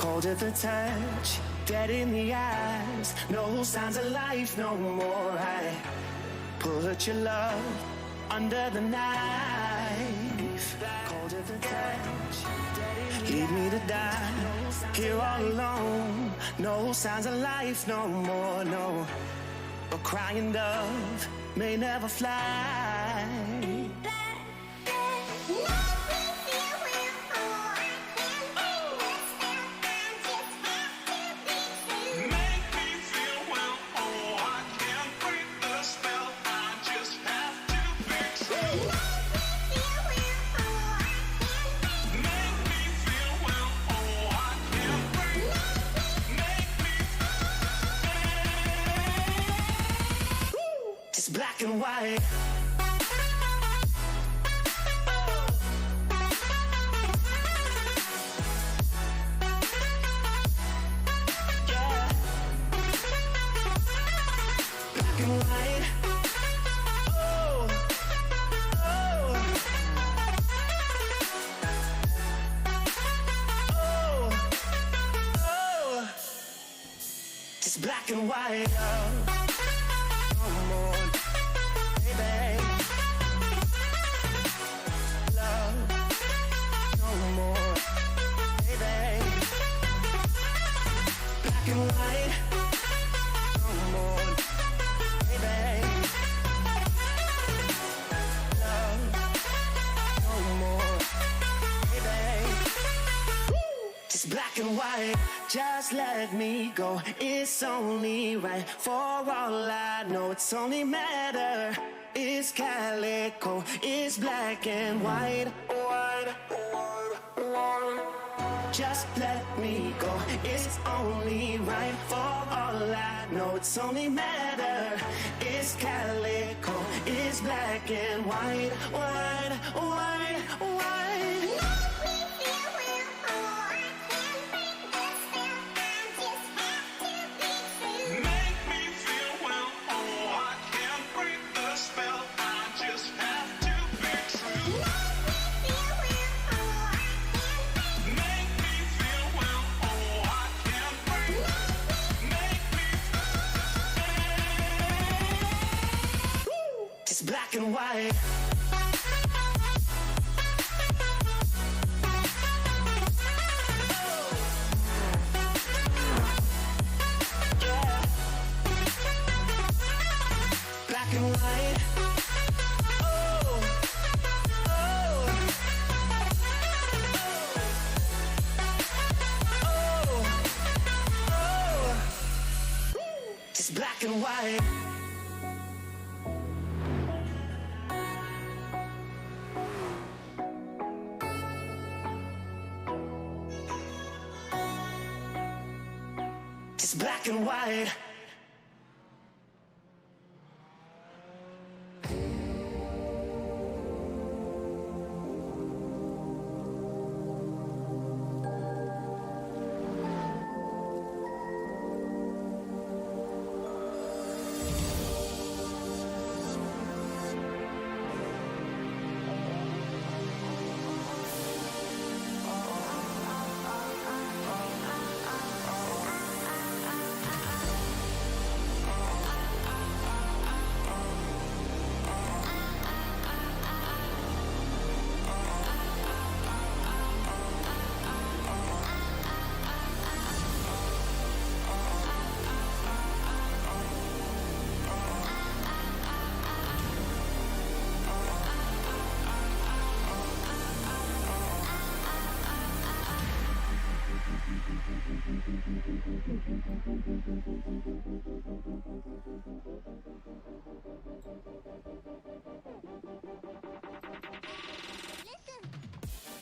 cold at the touch, dead in the eyes, no signs of life no more. I put your love under the knife, cold at the touch, leave me to die here all alone. No signs of life no more, no. A crying dove may never fly. Black and white. Yeah. Black and white. Oh. Oh. Oh. Oh. Just black and white. No more. Black and white, just let me go. It's only right. For all I know, it's only matter. It's calico, it's black and white. White, white, white. Just let me go. It's only right. For all I know, it's only matter. It's calico, it's black and white. White, white, white. Black and white. Yeah. Black and white. Oh. Oh. Oh. Oh. Just black and white. It's black and white.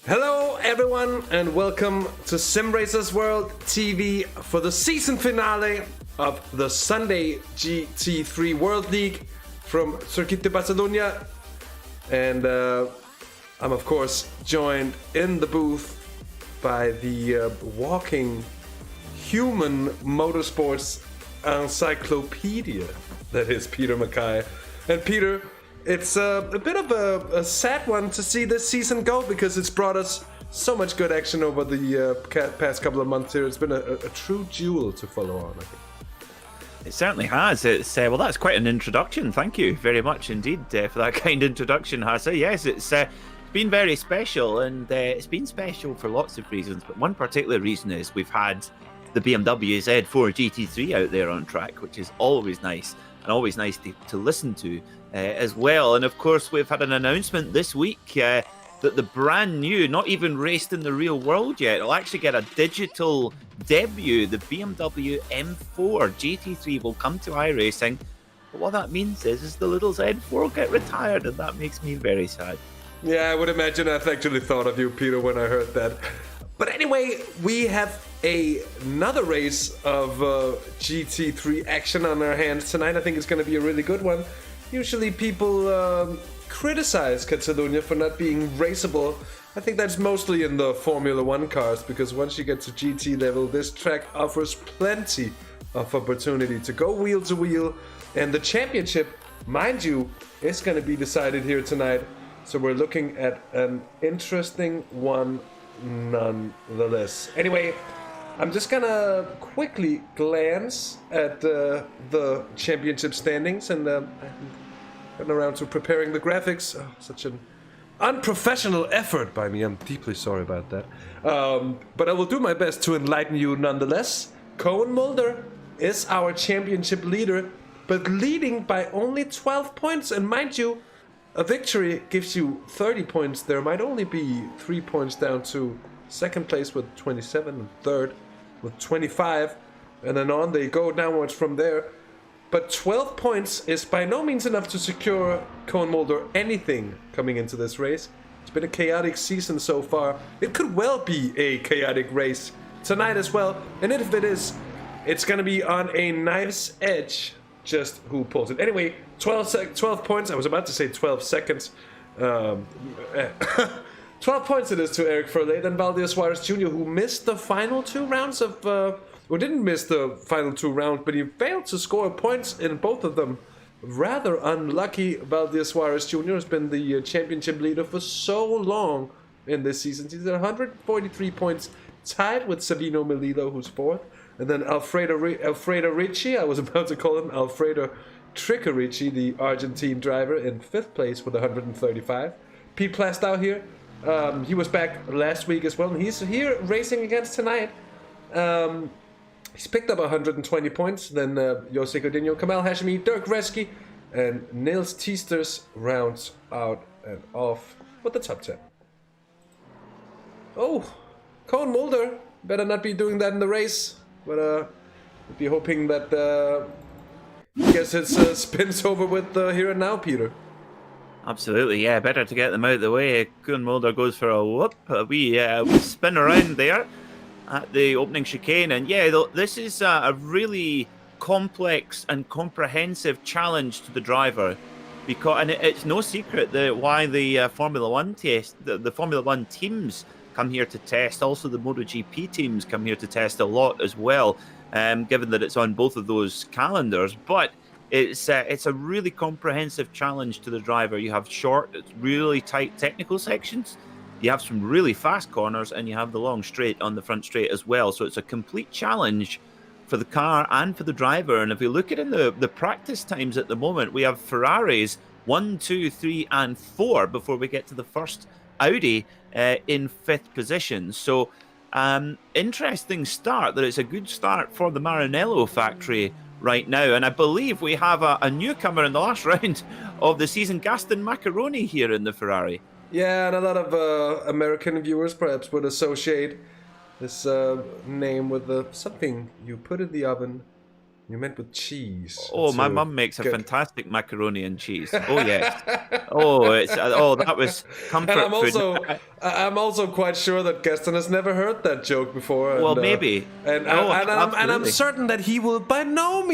Hello everyone and welcome to SimRacers World TV for the season finale of the Sunday GT3 World League from Circuit de Barcelona. And I'm of course joined in the booth by the walking human motorsports encyclopedia that is Peter MacKay. And Peter, it's a bit of a sad one to see this season go because it's brought us So much good action over the past couple of months here. It's been a true jewel to follow on, I think. It certainly has. It's well, that's quite an introduction. Thank you very much indeed for that kind introduction, Hasse. Yes, it's been very special, and it's been special for lots of reasons. But one particular reason is we've had the BMW Z4 GT3 out there on track, which is always nice, and always nice to listen to as well. And of course, we've had an announcement this week that the brand new, not even raced in the real world yet, it'll actually get a digital debut. The BMW M4 GT3 will come to iRacing. But what that means is the little Z4 will get retired, and that makes me very sad. Yeah, I would imagine I've actually thought of you, Peter, when I heard that. But anyway, we have another race of GT3 action on our hands tonight. I think it's going to be a really good one. Usually people criticize Catalunya for not being raceable. I think that's mostly in the Formula 1 cars, because once you get to GT level, this track offers plenty of opportunity to go wheel to wheel. And the championship, mind you, is going to be decided here tonight. So we're looking at an interesting one nonetheless. Anyway, I'm just going to quickly glance at the championship standings, and getting around to preparing the graphics. Oh, such an unprofessional effort by me. I'm deeply sorry about that. But I will do my best to enlighten you nonetheless. Koen Mulder is our championship leader, but leading by only 12 points. And mind you, a victory gives you 30 points. There might only be 3 points down to second place with 27 and third with 25. And then on they go downwards from there. But 12 points is by no means enough to secure Koen Mulder anything coming into this race. It's been a chaotic season so far. It could well be a chaotic race tonight as well. And if it is, it's going to be on a knife's edge. Just who pulls it. Anyway, 12 points. I was about to say 12 seconds. 12 points it is to Eric Furley. Then Valdir Suarez Jr., who missed the final 2 rounds of... Or didn't miss the final 2 rounds, but he failed to score points in both of them. Rather unlucky. Valdir Suarez Jr. has been the championship leader for so long in this season. He's at 143 points, tied with Sabino Melillo, who's 4th. And then Alfredo Ricci, I was about to call him Alfredo Trickerici, the Argentine driver, in 5th place with 135. Pete Plastow here. He was back last week as well, and he's here racing against tonight. He's picked up 120 points. Then Jose Godinho, Kamal Hashimi, Dirk Reski, and Nils Teesters rounds out and off with the top 10. Oh, Koen Mulder better not be doing that in the race. But we'll be hoping that he gets his spins over with here and now, Peter. Absolutely, yeah. Better to get them out of the way. Koen Mulder goes for a whoop. We spin around there at the opening chicane, and yeah, this is a really complex and comprehensive challenge to the driver, because it's no secret that why the Formula One the Formula One teams come here to test. Also, the MotoGP teams come here to test a lot as well, given that it's on both of those calendars. But it's a really comprehensive challenge to the driver. You have short, really tight technical sections. You have some really fast corners, and you have the long straight on the front straight as well. So it's a complete challenge for the car and for the driver. And if we look at the practice times at the moment, we have Ferraris 1, 2, 3, and 4 before we get to the first Audi in 5th position. So interesting start. That it's a good start for the Maranello factory right now. And I believe we have a newcomer in the last round of the season, Gaston Macaroni, here in the Ferrari. Yeah, and a lot of American viewers perhaps would associate this name with something you put in the oven. You meant with cheese. Oh, my mum makes a fantastic macaroni and cheese. Oh yes. That was comfort food. I'm also quite sure that Gaston has never heard that joke before. Well, maybe. I'm certain that he will by no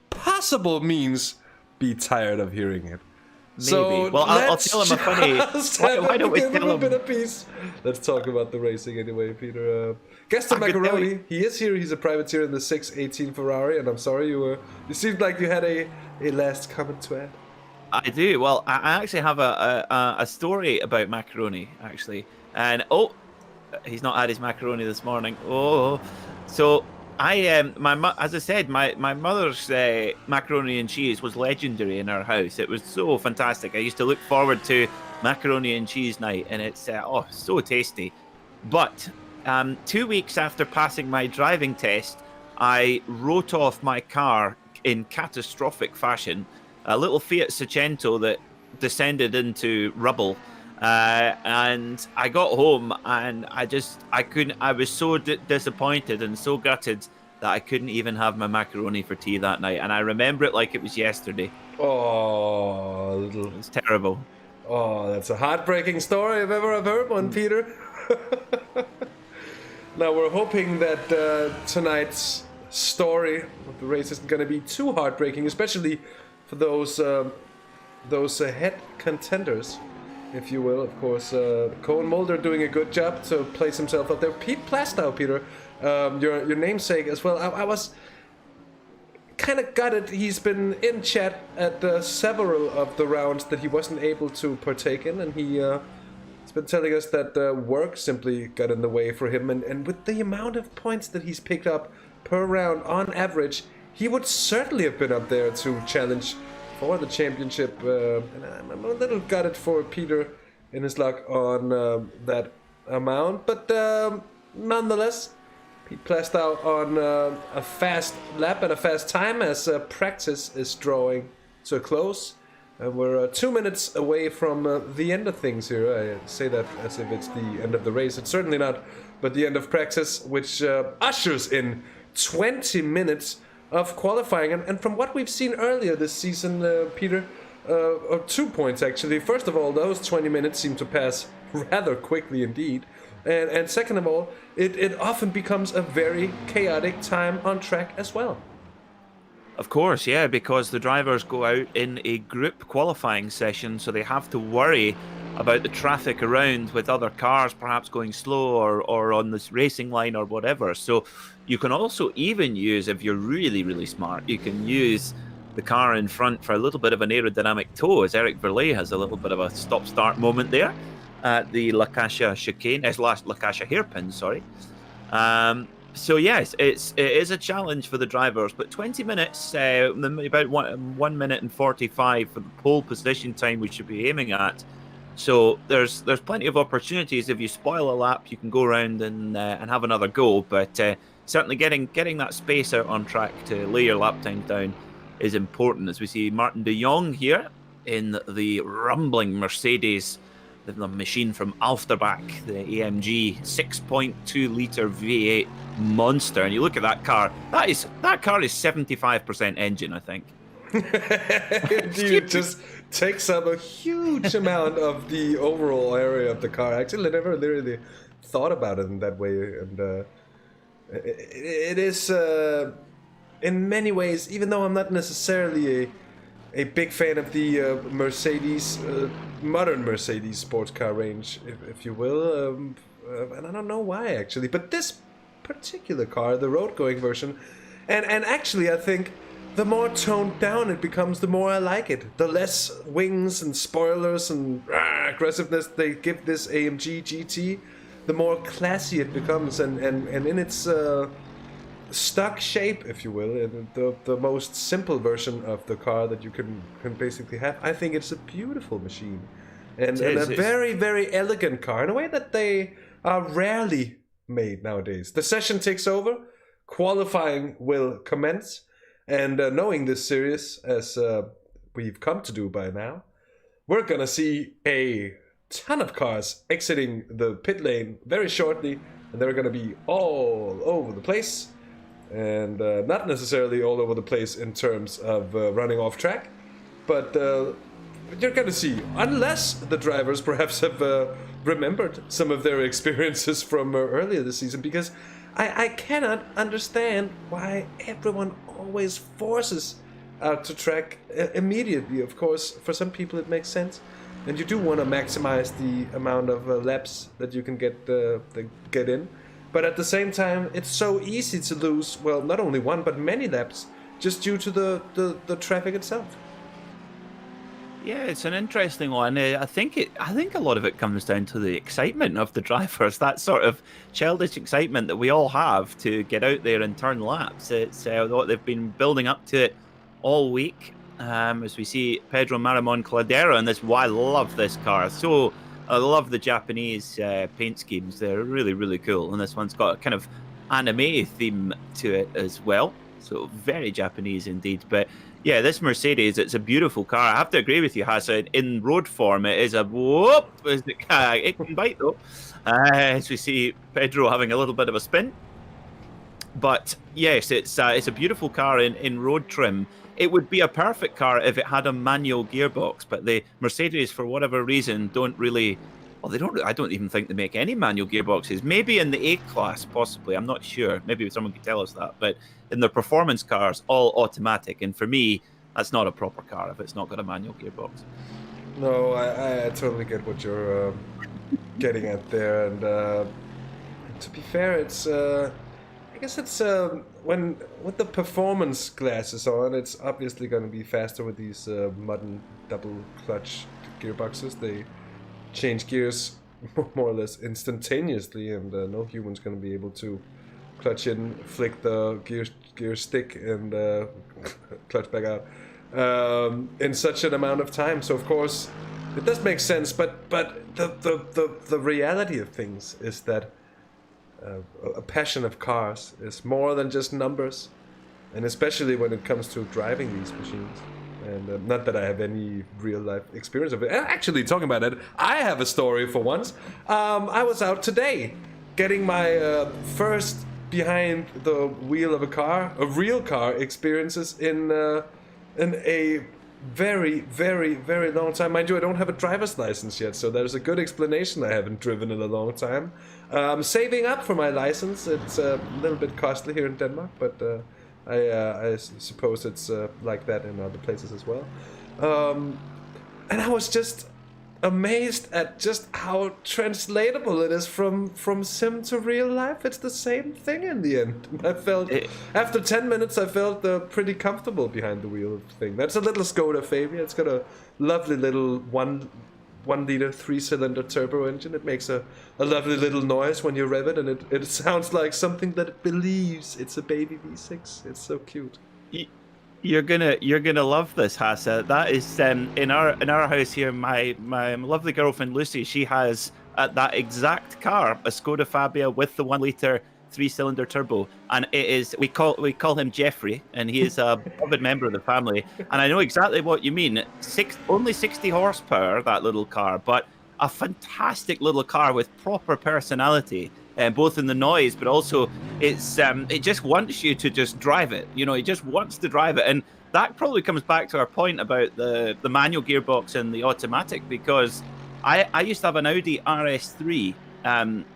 possible means, be tired of hearing it. Maybe. So well, I'll tell him a funny. Why don't we tell him a bit of peace? Let's talk about the racing anyway, Peter. Gaston Macaroni, he is here. He's a privateer in the 618 Ferrari, and I'm sorry you seemed like you had a last comment to add. I do. Well, I actually have a story about macaroni, actually. And oh, he's not had his macaroni this morning. Oh, so as I said, my mother's macaroni and cheese was legendary in our house. It was so fantastic. I used to look forward to macaroni and cheese night, and it's so tasty. But 2 weeks after passing my driving test, I wrote off my car in catastrophic fashion. A little Fiat Seicento that descended into rubble. And I got home and I couldn't, I was so disappointed and so gutted that I couldn't even have my macaroni for tea that night. And I remember it like it was yesterday. Oh, It's terrible. Oh, that's a heartbreaking story if ever I've heard one, Peter. Now we're hoping that tonight's story of the race isn't going to be too heartbreaking, especially for those head contenders, if you will. Of course, Cohen Mulder doing a good job to place himself up there. Pete Plastow, Peter, your namesake as well. I was kind of gutted. He's been in chat at several of the rounds that he wasn't able to partake in, and he's been telling us that work simply got in the way for him. And with the amount of points that he's picked up per round on average, he would certainly have been up there to challenge for the championship. And I'm a little gutted for Peter in his luck on that amount. But nonetheless, Pete Plastow on a fast lap and a fast time as practice is drawing to a close. And we're 2 minutes away from the end of things here. I say that as if it's the end of the race. It's certainly not, but the end of practice, which ushers in 20 minutes of qualifying. And from what we've seen earlier this season, Peter, 2 points actually. First of all, those 20 minutes seem to pass rather quickly indeed. And second of all, it often becomes a very chaotic time on track as well. Of course, yeah, because the drivers go out in a group qualifying session, so they have to worry about the traffic around with other cars perhaps going slow or on this racing line or whatever. So you can also even use, if you're really, really smart, you can use the car in front for a little bit of an aerodynamic tow, as Eric Verlet has a little bit of a stop-start moment there at the La Caixa chicane, La Caixa hairpin, sorry. So yes, it is a challenge for the drivers, but 20 minutes, about 1 minute and 45 for the pole position time we should be aiming at. So there's plenty of opportunities. If you spoil a lap, you can go around and have another go. But certainly getting that space out on track to lay your lap time down is important. As we see Martin de Jong here in the rumbling Mercedes, the machine from Alfterbach, the AMG 6.2 litre V8 monster. And you look at that car. That car is 75% engine, I think. It just takes up a huge amount of the overall area of the car. Actually, I never literally thought about it in that way, and it is in many ways, even though I'm not necessarily a big fan of the Mercedes, modern Mercedes sports car range, if you will, and I don't know why actually, but this particular car, the road-going version, and actually I think the more toned down it becomes, the more I like it. The less wings and spoilers and aggressiveness they give this AMG GT, the more classy it becomes, and in its stock shape, if you will, and the most simple version of the car that you can basically have, I think it's a beautiful machine. And a very, very elegant car in a way that they are rarely made nowadays. The session takes over, qualifying will commence. And knowing this series, as we've come to do by now, we're going to see a ton of cars exiting the pit lane very shortly. And they're going to be all over the place. And not necessarily all over the place in terms of running off track. But you're going to see, unless the drivers perhaps have remembered some of their experiences from earlier this season. Because I cannot understand why everyone always forces out to track immediately. Of course, for some people it makes sense, and you do want to maximize the amount of laps that you can get in. But at the same time, it's so easy to lose, well, not only one, but many laps, just due to the traffic itself. Yeah, it's an interesting one. I think a lot of it comes down to the excitement of the drivers. That sort of childish excitement that we all have to get out there and turn laps. It's what they've been building up to it all week. As we see Pedro Maramon Cladera, and this, why I love this car. So I love the Japanese paint schemes. They're really, really cool. And this one's got a kind of anime theme to it as well. So very Japanese indeed. But yeah, this Mercedes, it's a beautiful car. I have to agree with you, Hasse. In road form, it is a whoop. It can bite, though. As we see Pedro having a little bit of a spin. But yes, it's a beautiful car in road trim. It would be a perfect car if it had a manual gearbox, but the Mercedes, for whatever reason, don't really... Well, they don't. I don't even think they make any manual gearboxes. Maybe in the A-Class, possibly. I'm not sure. Maybe someone could tell us that. But in the performance cars, all automatic. And for me, that's not a proper car if it's not got a manual gearbox. No, I totally get what you're getting at there. And to be fair, it's... I guess it's when with the performance glasses on, it's obviously going to be faster with these modern double clutch gearboxes. They change gears more or less instantaneously, and no human's going to be able to clutch in, flick the gear stick, and clutch back out in such an amount of time. So of course, it does make sense. But the reality of things is that a passion of cars is more than just numbers, and especially when it comes to driving these machines. And not that I have any real life experience of it. Actually, talking about it, I have a story for once. I was out today getting my first behind the wheel of a real car experiences in a very, very, very long time. Mind you, I don't have a driver's license yet, so there's a good explanation I haven't driven in a long time. I'm saving up for my license. It's a little bit costly here in Denmark, but I suppose it's like that in other places as well. And I was just amazed at just how translatable it is from sim to real life. It's the same thing in the end. I felt after 10 minutes I felt pretty comfortable behind the wheel thing. That's a little Skoda Fabia. It's got a lovely little 1 liter 3-cylinder turbo engine. It makes a lovely little noise when you rev it, and it sounds like something that it believes it's a baby V6. It's so cute. You're gonna love this, Hasse. That is in our house here. My lovely girlfriend Lucy, she has that exact car, a Skoda Fabia with the 1 liter 3-cylinder turbo, and it is we call him Jeffrey, and he is a beloved member of the family. And I know exactly what you mean. Only 60 horsepower, that little car, but a fantastic little car with proper personality. Both in the noise, but also it just wants you to just drive it. You know, it just wants to drive it, and that probably comes back to our point about the manual gearbox and the automatic. Because I used to have an Audi RS3,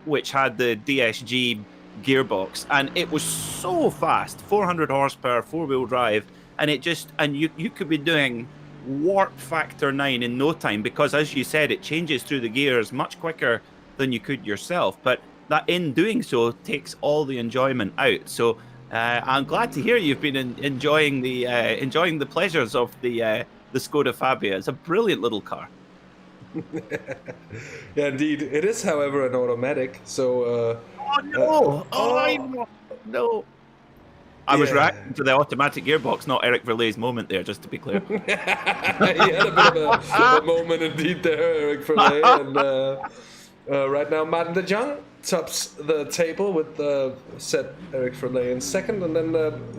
which had the DSG gearbox, and it was so fast, 400 horsepower, 4-wheel drive, and you could be doing warp factor 9 in no time, because as you said, it changes through the gears much quicker than you could yourself. But that in doing so takes all the enjoyment out. So I'm glad to hear you've been enjoying the pleasures of the Skoda Fabia. It's a brilliant little car. Yeah, indeed. It is, however, an automatic. So. No. I was reacting to the automatic gearbox, not Eric Verley's moment there, just to be clear. He had a bit of a moment indeed there, Eric Verley. And right now, Martin de Jong tops the table with set Eric Verley in second, and then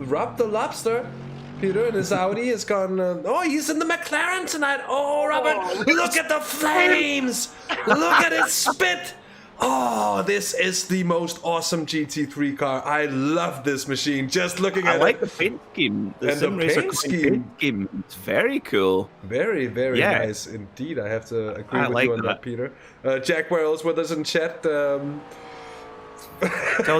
Rob the Lobster, Peter, and his Audi has gone. He's in the McLaren tonight. Oh, Robert, look at the flames! Look at it spit! Oh, this is the most awesome GT3 car. I love this machine. Just looking at it. I like the paint scheme. The SimracerCoin paint scheme. It's very cool. Very, very nice indeed. I have to agree with you on that, Peter. Jack Wells with us in chat.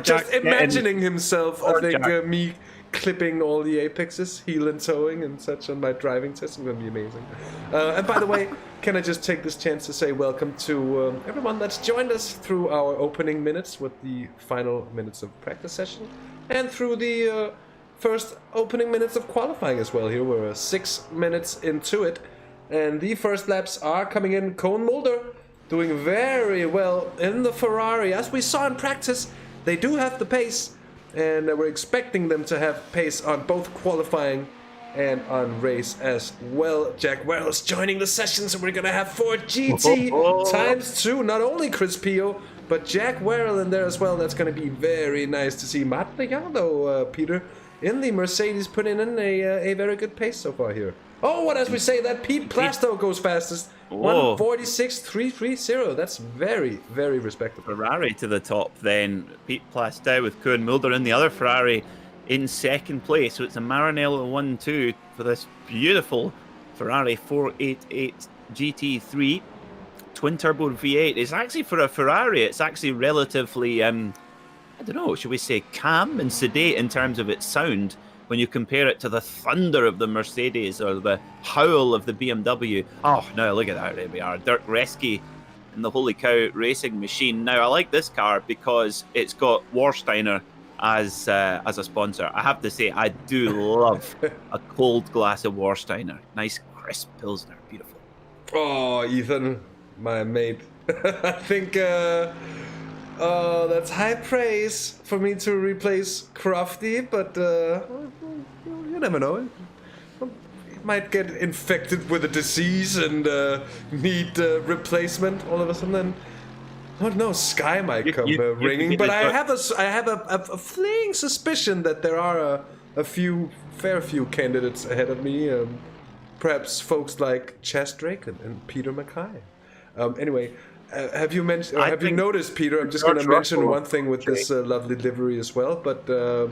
Just imagining himself, I think, me clipping all the apexes, heel and toeing and such on my driving test. It's going to be amazing. And by the way, can I just take this chance to say welcome to everyone that's joined us through our opening minutes with the final minutes of practice session, and through the first opening minutes of qualifying as well. Here we're 6 minutes into it, And the first laps are coming in. Koen Mulder doing very well in the Ferrari. As we saw in practice, they do have the pace. And we're expecting them to have pace on both qualifying and on race as well. Jack Wells joining the session, so we're going to have 4 GT times 2. Not only Chris Pio, but Jack Werrell in there as well. That's going to be very nice to see. Martin Ricciardo, Peter, in the Mercedes, putting in a very good pace so far here. Oh, what as we say that Pete Plasto goes fastest. 1:46.330. That's very, very respectable. Ferrari to the top then. Pete Plastow with Koen Mulder in the other Ferrari in second place. So it's a Maranello 1-2 for this beautiful Ferrari 488 GT3 twin turbo V8. It's actually, for a Ferrari, it's actually relatively I don't know, should we say calm and sedate in terms of its sound when you compare it to the thunder of the Mercedes or the howl of the BMW. Oh no, look at that, there we are, Dirk Reske in the Holy Cow racing machine. Now I like this car because it's got Warsteiner as a sponsor. I have to say, I do love a cold glass of Warsteiner. Nice crisp Pilsner, beautiful. Oh, Ethan, my mate. I think that's high praise for me to replace Crofty, but you never know. It might get infected with a disease and need replacement all of a sudden. Oh no, Sky might come ringing, but I have a fleeting suspicion that there are a fair few candidates ahead of me. Perhaps folks like Chas Drake and Peter MacKay. Anyway, have you noticed, Peter? I'm just going to mention one thing with this lovely livery as well. But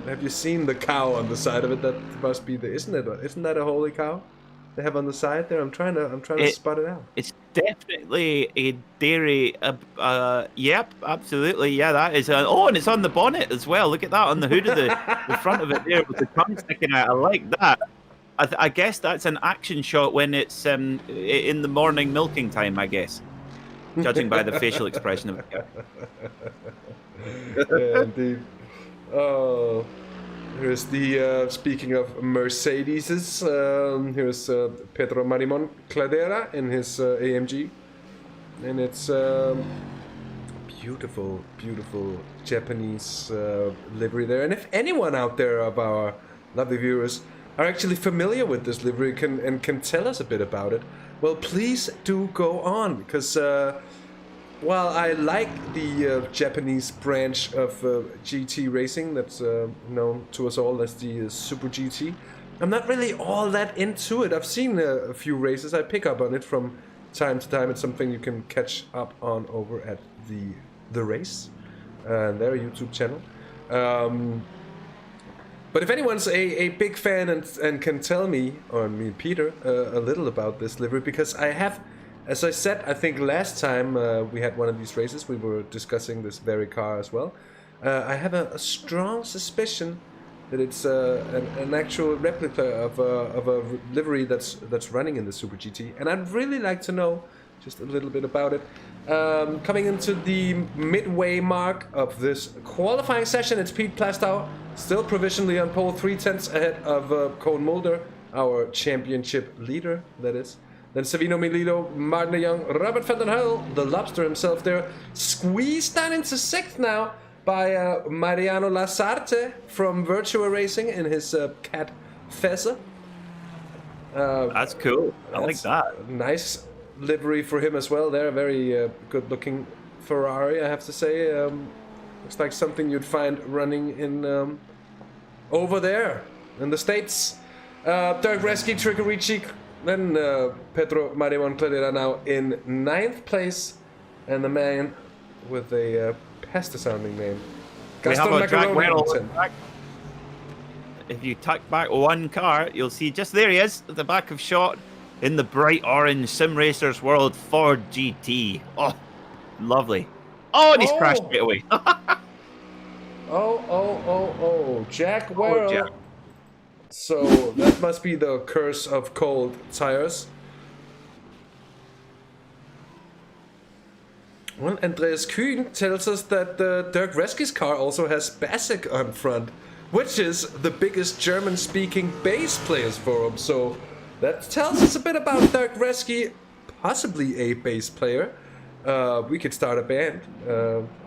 have you seen the cow on the side of it? That must be isn't that a holy cow they have on the side there? I'm trying to spot it out. It's definitely a dairy. Yep, absolutely. Yeah, that is. And it's on the bonnet as well. Look at that on the hood of the front of it there with the tongue sticking out. I like that. I guess that's an action shot when it's in the morning milking time, I guess, judging by the facial expression of the cow. Yeah, indeed. Oh, here's the speaking of Mercedeses. Here's Pedro Marimon Cladera in his AMG, and it's beautiful, beautiful Japanese livery there. And if anyone out there of our lovely viewers are actually familiar with this livery can tell us a bit about it, well, please do go on, because while I like the Japanese branch of GT racing that's known to us all as the Super GT, I'm not really all that into it. I've seen a few races. I pick up on it from time to time. It's something you can catch up on over at the race, their YouTube channel. But if anyone's a big fan and can tell me, or me and Peter, a little about this livery, because I have, as I said, I think last time we had one of these races, we were discussing this very car as well. I have a strong suspicion that it's an actual replica of a livery that's running in the Super GT, and I'd really like to know just a little bit about it. Coming into the midway mark of this qualifying session, it's Pete Plastow, still provisionally on pole, 3/10 ahead of Koen Mulder, our championship leader, that is. Then Savino Milito, Martin de Jong, Robert van den Heuvel, the lobster himself there, squeezed down into 6th now by Mariano Lasarte from Virtua Racing in his Cat Fezzer. That's cool. I like that. Nice livery for him as well. They're a very good-looking Ferrari, I have to say. Looks like something you'd find running in over there in the States. Dirk Reske, Tricorici, then Pedro Marimon Cladera now in 9th place, and the man with a pasta-sounding name, Gaston Macaroni. If you tuck back one car, you'll see just there he is at the back of shot in the bright orange Sim Racers World Ford GT. Oh, lovely. Oh, and he's crashed straight away. Jack Werrell. Jack. So that must be the curse of cold tires. Well, Andreas Kühn tells us that Dirk Reske's car also has Basic on front, which is the biggest German-speaking bass players forum. So That tells us a bit about Dirk Reski, possibly a bass player. We could start a band.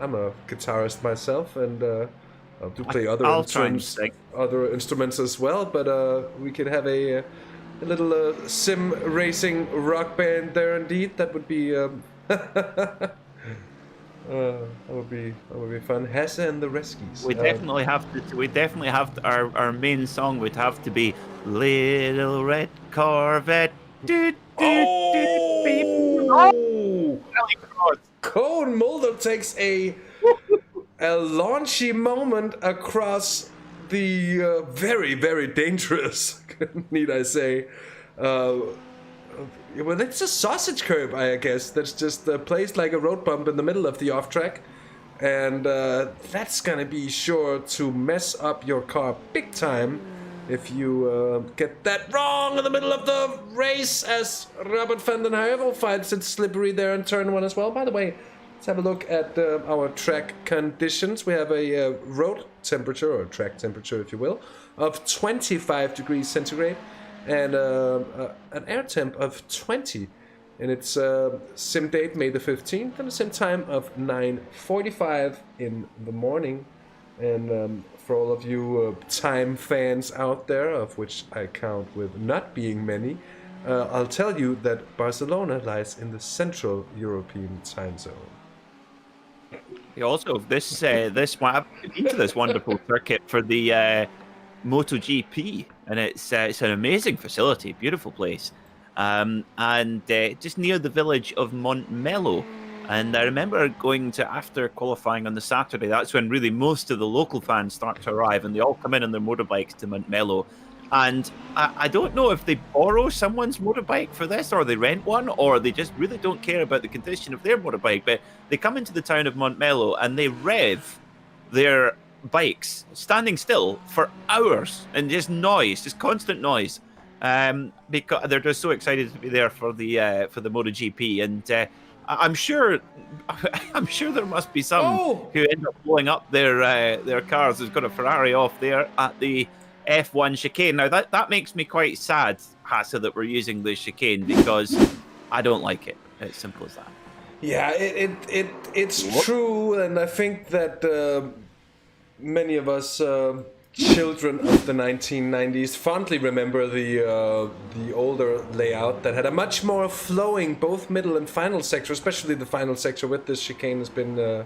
I'm a guitarist myself, and I do play I'll try and sing. other instruments as well. But we could have a little sim racing rock band there. Indeed, that would be that would be fun. Hasse and the Reskies. We definitely have to. We definitely have to, our main song would have to be "Little Red Corvette." Oh! Cone Mulder takes a launchy moment across the very, very dangerous, need I say. Well, it's a sausage curb, I guess, that's just placed like a road bump in the middle of the off-track. And that's gonna be sure to mess up your car big time if you get that wrong in the middle of the race, as Robert van den Heuvel finds it slippery there in turn 1 as well. By the way, let's have a look at our track conditions. We have a road temperature, or track temperature if you will, of 25 degrees centigrade and an air temp of 20. And it's sim date May the 15th and a sim time of 9:45 in the morning. And for all of you time fans out there, of which I count with not being many, I'll tell you that Barcelona lies in the Central European time zone. Also, this into this wonderful circuit for the MotoGP, and it's an amazing facility, beautiful place, and just near the village of Montmello. And I remember going to, after qualifying on the Saturday, that's when really most of the local fans start to arrive, and they all come in on their motorbikes to Montmello. And I don't know if they borrow someone's motorbike for this, or they rent one, or they just really don't care about the condition of their motorbike. But they come into the town of Montmello and they rev their bikes standing still for hours, and just noise, just constant noise, because they're just so excited to be there for the MotoGP. And I'm sure there must be some who end up blowing up their cars. There's got a Ferrari off there at the F1 chicane. Now that makes me quite sad, Hasse, that we're using the chicane, because I don't like it. It's simple as that. Yeah, it's true, and I think that many of us children of the 1990s fondly remember the older layout that had a much more flowing both middle and final sector, especially the final sector with this chicane has been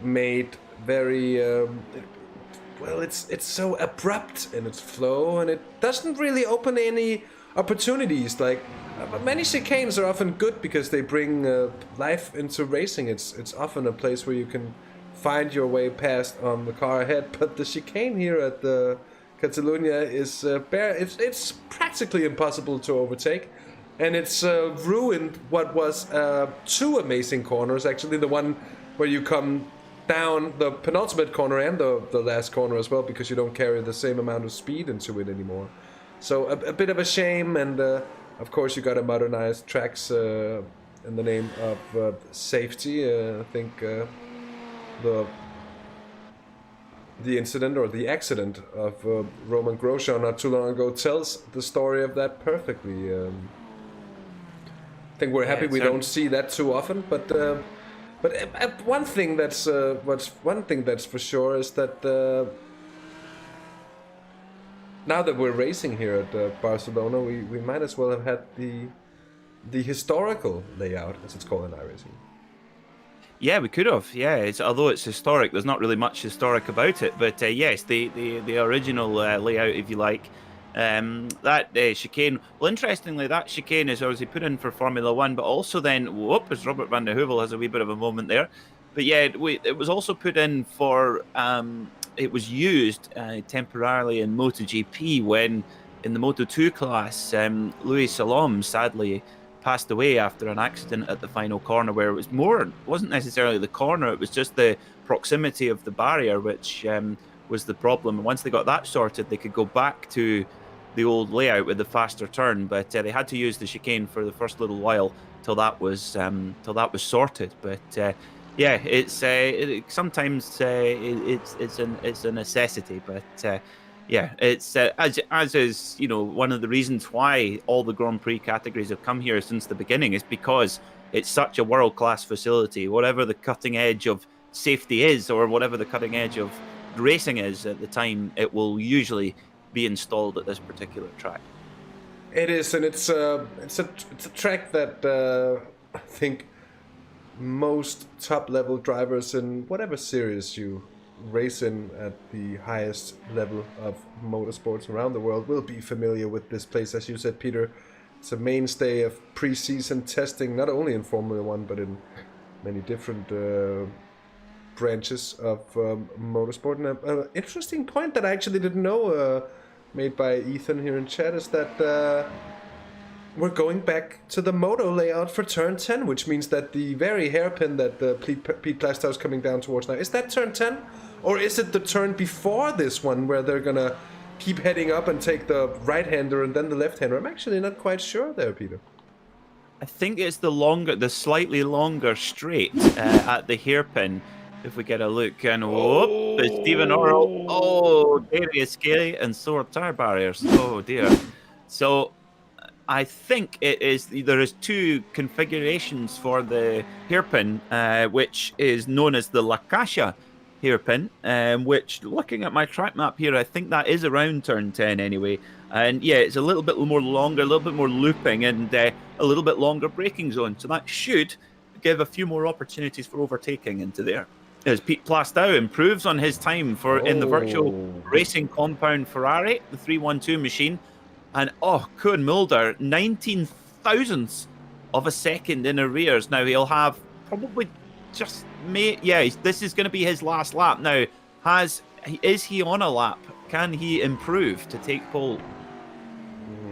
made very well, it's so abrupt in its flow, and it doesn't really open any opportunities. Like many chicanes are often good because they bring life into racing. It's often a place where you can find your way past on the car ahead, but the chicane here at the Catalunya is it's practically impossible to overtake, and it's ruined what was 2 amazing corners, actually, the one where you come down the penultimate corner and the last corner as well, because you don't carry the same amount of speed into it anymore. So a bit of a shame, and of course you gotta modernize tracks in the name of safety. I think the incident or the accident of Roman Grosjean not too long ago tells the story of that perfectly. I think we're happy we don't see that too often, but one thing that's for sure is that now that we're racing here at Barcelona, we might as well have had the historical layout, as it's called in iRacing. Yeah, we could have. Yeah, although it's historic, there's not really much historic about it. But yes, the original layout, if you like, that chicane. Well, interestingly, that chicane is obviously put in for Formula One, but also then, as Robert van der Heuvel has a wee bit of a moment there. But yeah, it was also put in for. It was used temporarily in MotoGP when, in the Moto2 class, Louis Salom sadly passed away after an accident at the final corner, where it wasn't necessarily the corner, it was just the proximity of the barrier which was the problem. And once they got that sorted, they could go back to the old layout with the faster turn, but they had to use the chicane for the first little while till that was sorted. But yeah, it's sometimes it's a necessity, but yeah, it's as is, you know, one of the reasons why all the Grand Prix categories have come here since the beginning is because it's such a world-class facility. Whatever the cutting edge of safety is, or whatever the cutting edge of racing is at the time, it will usually be installed at this particular track. It is, and it's a track that I think most top-level drivers in whatever series you race in at the highest level of motorsports around the world will be familiar with this place. As you said, Peter, it's a mainstay of pre-season testing, not only in Formula One, but in many different branches of motorsport. And an interesting point that I actually didn't know, made by Ethan here in chat, is that we're going back to the moto layout for turn 10, which means that the very hairpin that Pete Plastow is coming down towards now, is that turn 10? Or is it the turn before this one where they're going to keep heading up and take the right-hander and then the left-hander? I'm actually not quite sure there, Peter. I think it's the slightly longer straight at the hairpin. If we get a look, and whoop, it's Stephen Orrell. Oh, Darius Scaly and sore tire barriers. Oh dear. So I think there is two configurations for the hairpin, which is known as the La Caixa hairpin, which, looking at my track map here, I think that is around turn 10 anyway. And yeah, it's a little bit more longer, a little bit more looping, and a little bit longer braking zone. So that should give a few more opportunities for overtaking into there. As Pete Plastow improves on his time in the virtual racing compound Ferrari, the 312 machine. And Koen Mulder, 19 thousandths of a second in arrears. Now he'll have probably just this is going to be his last lap. Now, is he on a lap? Can he improve to take pole?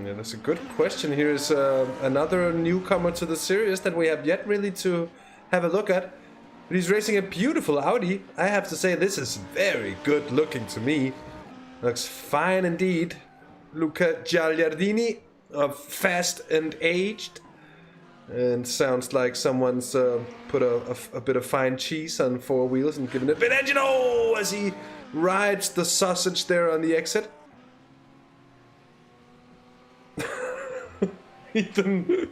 Yeah, that's a good question. Here is another newcomer to the series that we have yet really to have a look at. But he's racing a beautiful Audi. I have to say, this is very good looking to me. Looks fine indeed. Luca Giagliardini, fast and aged. And sounds like someone's put a bit of fine cheese on four wheels and given it a bit of engine. Oh, as he rides the sausage there on the exit. Ethan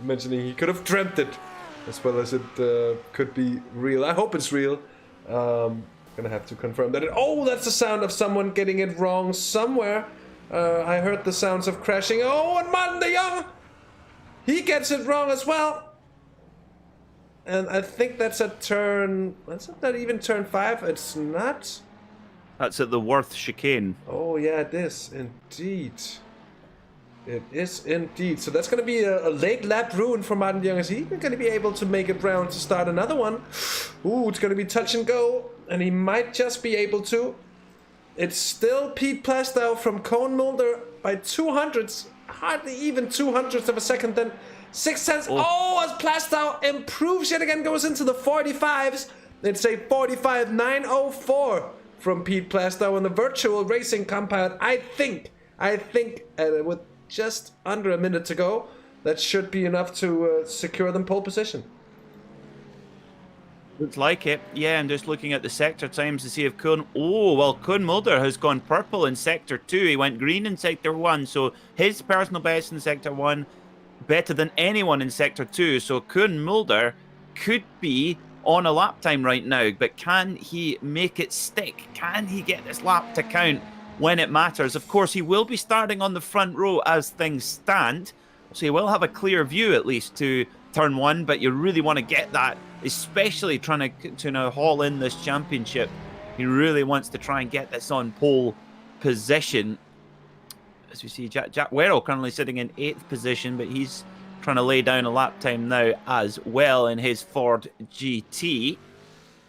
mentioning he could have dreamt it, as well as it could be real. I hope it's real. Gonna have to confirm that. That's the sound of someone getting it wrong somewhere. I heard the sounds of crashing. And Martin de Jong, he gets it wrong as well. And I think that's a turn. That's not even turn 5. It's not. That's at the Worth chicane. Oh yeah, it is indeed. It is indeed. So that's going to be a late lap ruin for Martin de Jong. Is he going to be able to make it round to start another one? Ooh, it's going to be touch and go. And he might just be able to. It's still Pete Plastow from Koen Mulder by 200ths. Hardly even 200ths of a second. Then 6 tenths. As Plastow improves yet again, goes into the 45s. It's a 45.904 from Pete Plastow on the virtual racing compound. I think with just under a minute to go, that should be enough to secure them pole position. Looks like it. Yeah, I'm just looking at the sector times to see if Koen Mulder has gone purple in sector 2. He went green in sector 1, so his personal best in sector 1 better than anyone in sector 2. So Koen Mulder could be on a lap time right now, but can he make it stick? Can he get this lap to count when it matters? Of course, he will be starting on the front row as things stand, so he will have a clear view at least to turn 1, but you really want to get that, especially trying to now haul in this championship. He really wants to try and get this on pole position. As we see, Jack Werrell currently sitting in 8th position, but he's trying to lay down a lap time now as well in his Ford GT.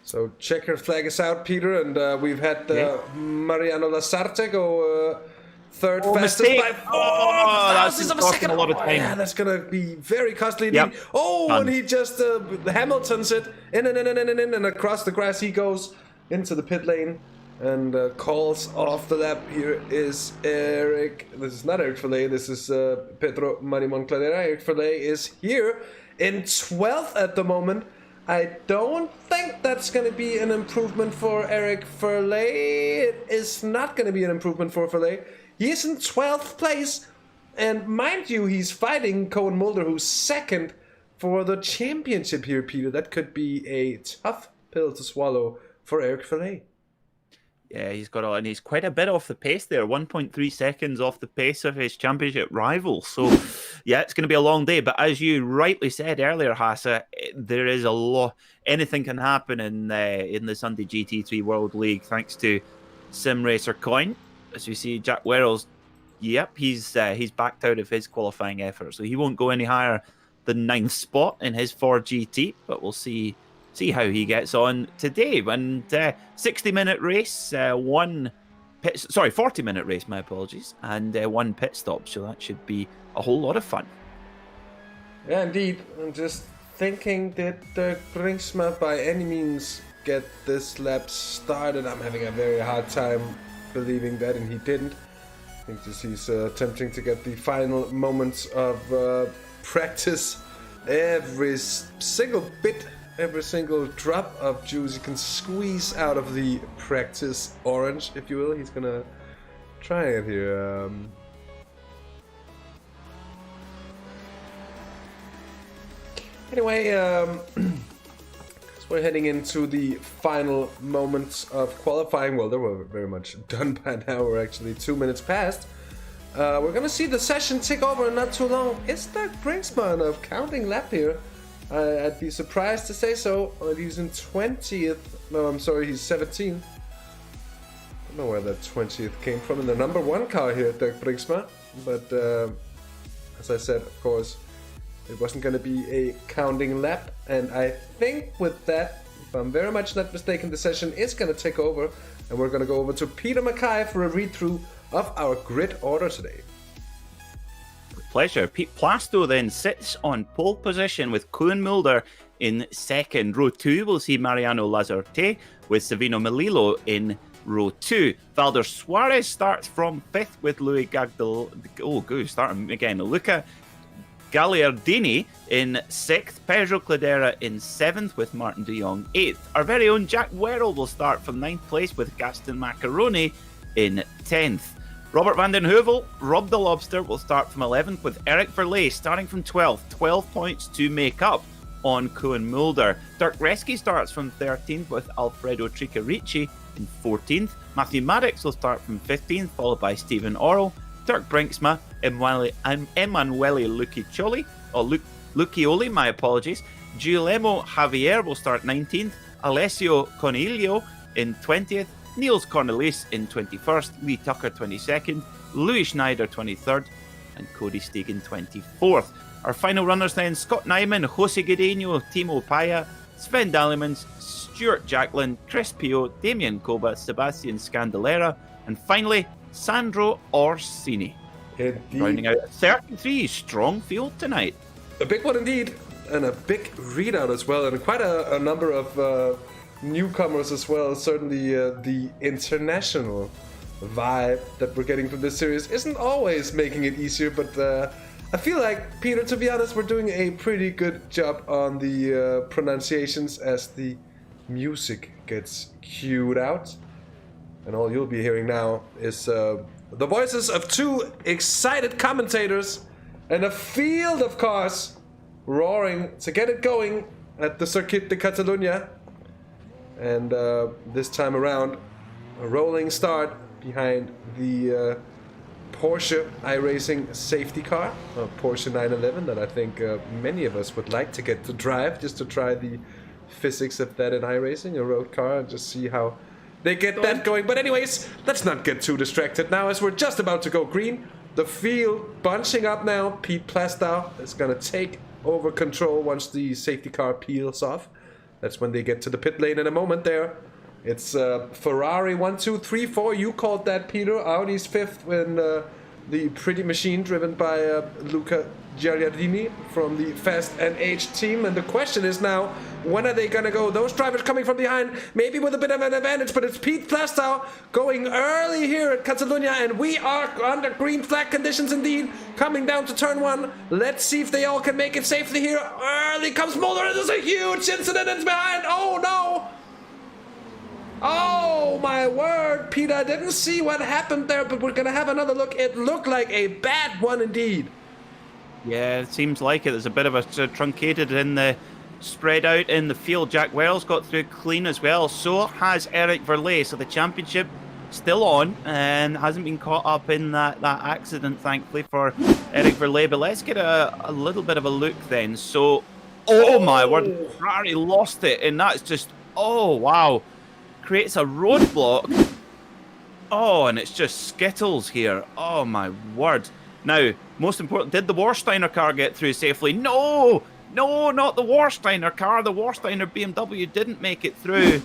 So checker flag is out, Peter, and we've had Mariano Lasarte go third fastest by 4 thousandths of a second. A lot of time. Yeah, that's gonna be very costly. Yep. And he just Hamiltons it in and across the grass he goes into the pit lane and calls off the lap. Here is Eric. This is not Eric Ferlay. This is Pedro Marimon Cladera. Eric Ferlay is here in 12th at the moment. I don't think that's going to be an improvement for Eric Verley. It is not going to be an improvement for Verley. He is in 12th place. And mind you, he's fighting Koen Mulder, who's second for the championship here, Peter. That could be a tough pill to swallow for Eric Verley. Yeah, and he's quite a bit off the pace there, 1.3 seconds off the pace of his championship rival. So, yeah, it's going to be a long day. But as you rightly said earlier, Hasse, there is a lot. Anything can happen in the Sunday GT3 World League thanks to SimracerCoin. As you see, Jack Werrell's, yep, he's backed out of his qualifying effort, so he won't go any higher than 9th spot in his 4GT. But we'll see how he gets on today. And 60-minute race, 40-minute race, my apologies, and 1 pit stop. So that should be a whole lot of fun. Yeah, indeed. I'm just thinking, did Bringsma by any means get this lap started? I'm having a very hard time believing that, and he didn't. I think just he's attempting to get the final moments of practice. Every single bit, every single drop of juice you can squeeze out of the practice orange, if you will. He's gonna try it here. Anyway, so we're heading into the final moments of qualifying. Well, they were very much done by now. We're actually 2 minutes past. We're gonna see the session tick over in not too long. Is Dirk Bringsma on a counting lap here? I'd be surprised to say so. He's in 20th. No, I'm sorry, he's 17th. I don't know where that 20th came from in the number 1 car here, Dirk Bringsma. But as I said, of course, it wasn't going to be a counting lap. And I think with that, if I'm very much not mistaken, the session is going to take over. And we're going to go over to Peter MacKay for a read-through of our grid order today. Pleasure. Pete Plasto then sits on pole position with Koen Mulder in second. Row 2 will see Mariano Lazarte with Savino Melillo in row 2. Valder Suarez starts from 5th with Luca Gagliardini in 6th. Pedro Cladera in 7th with Martin de Jong 8th. Our very own Jack Werrell will start from 9th place with Gaston Macaroni in 10th. Robert van den Heuvel, Rob the Lobster, will start from 11th with Eric Verley starting from 12th. 12 points to make up on Koen Mulder. Dirk Reske starts from 13th with Alfredo Tricarici in 14th. Matthew Maddox will start from 15th, followed by Stephen Orrell. Dirk Brinksma, Emanuele Lucchioli, my apologies. Giulemo Javier will start 19th. Alessio Coniglio in 20th. Niels Cornelis in 21st, Lee Tucker 22nd, Louis Schneider 23rd, and Cody Stegan 24th. Our final runners then, Scott Nyman, Jose Guedeno, Timo Paya, Sven Dallemans, Stuart Jacklin, Chris Pio, Damian Koba, Sebastian Scandalera, and finally, Sandro Orsini. Indeed. Rounding out a 33 strong field tonight. A big one indeed, and a big readout as well, and quite a number of newcomers as well. Certainly the international vibe that we're getting from this series isn't always making it easier, but I feel like, Peter, to be honest, we're doing a pretty good job on the pronunciations as the music gets cued out. And all you'll be hearing now is the voices of 2 excited commentators and a field of cars roaring to get it going at the Circuit de Catalunya. And this time around, a rolling start behind the Porsche iRacing safety car, a Porsche 911 that I think many of us would like to get to drive, just to try the physics of that in iRacing, a road car, and just see how they get that going. But anyways, let's not get too distracted now, as we're just about to go green. The field bunching up now. Pete Plastow is going to take over control once the safety car peels off. That's when they get to the pit lane in a moment there. It's Ferrari 1, 2, 3, 4. You called that, Peter. Audi's 5th when the pretty machine driven by Luca Giardini from the Fast NH team. And the question is now, when are they going to go? Those drivers coming from behind, maybe with a bit of an advantage, but it's Pete Plethora going early here at Catalunya, and we are under green flag conditions indeed, coming down to turn 1. Let's see if they all can make it safely here. Early comes Mulder, and there's a huge incident in behind. Oh no! Oh my word, Peter, I didn't see what happened there, but we're going to have another look. It looked like a bad one indeed. Yeah, it seems like it. There's a bit of a truncated in the spread out in the field. Jack Wells got through clean as well. So has Eric Verlet. So the championship still on and hasn't been caught up in that accident, thankfully, for Eric Verlet. But let's get a little bit of a look then. So, oh my word, Ferrari lost it. And that's just, oh wow. Creates a roadblock. Oh, and it's just skittles here. Oh my word. Now, most important, did the Warsteiner car get through safely? No! No, not the Warsteiner car. The Warsteiner BMW didn't make it through.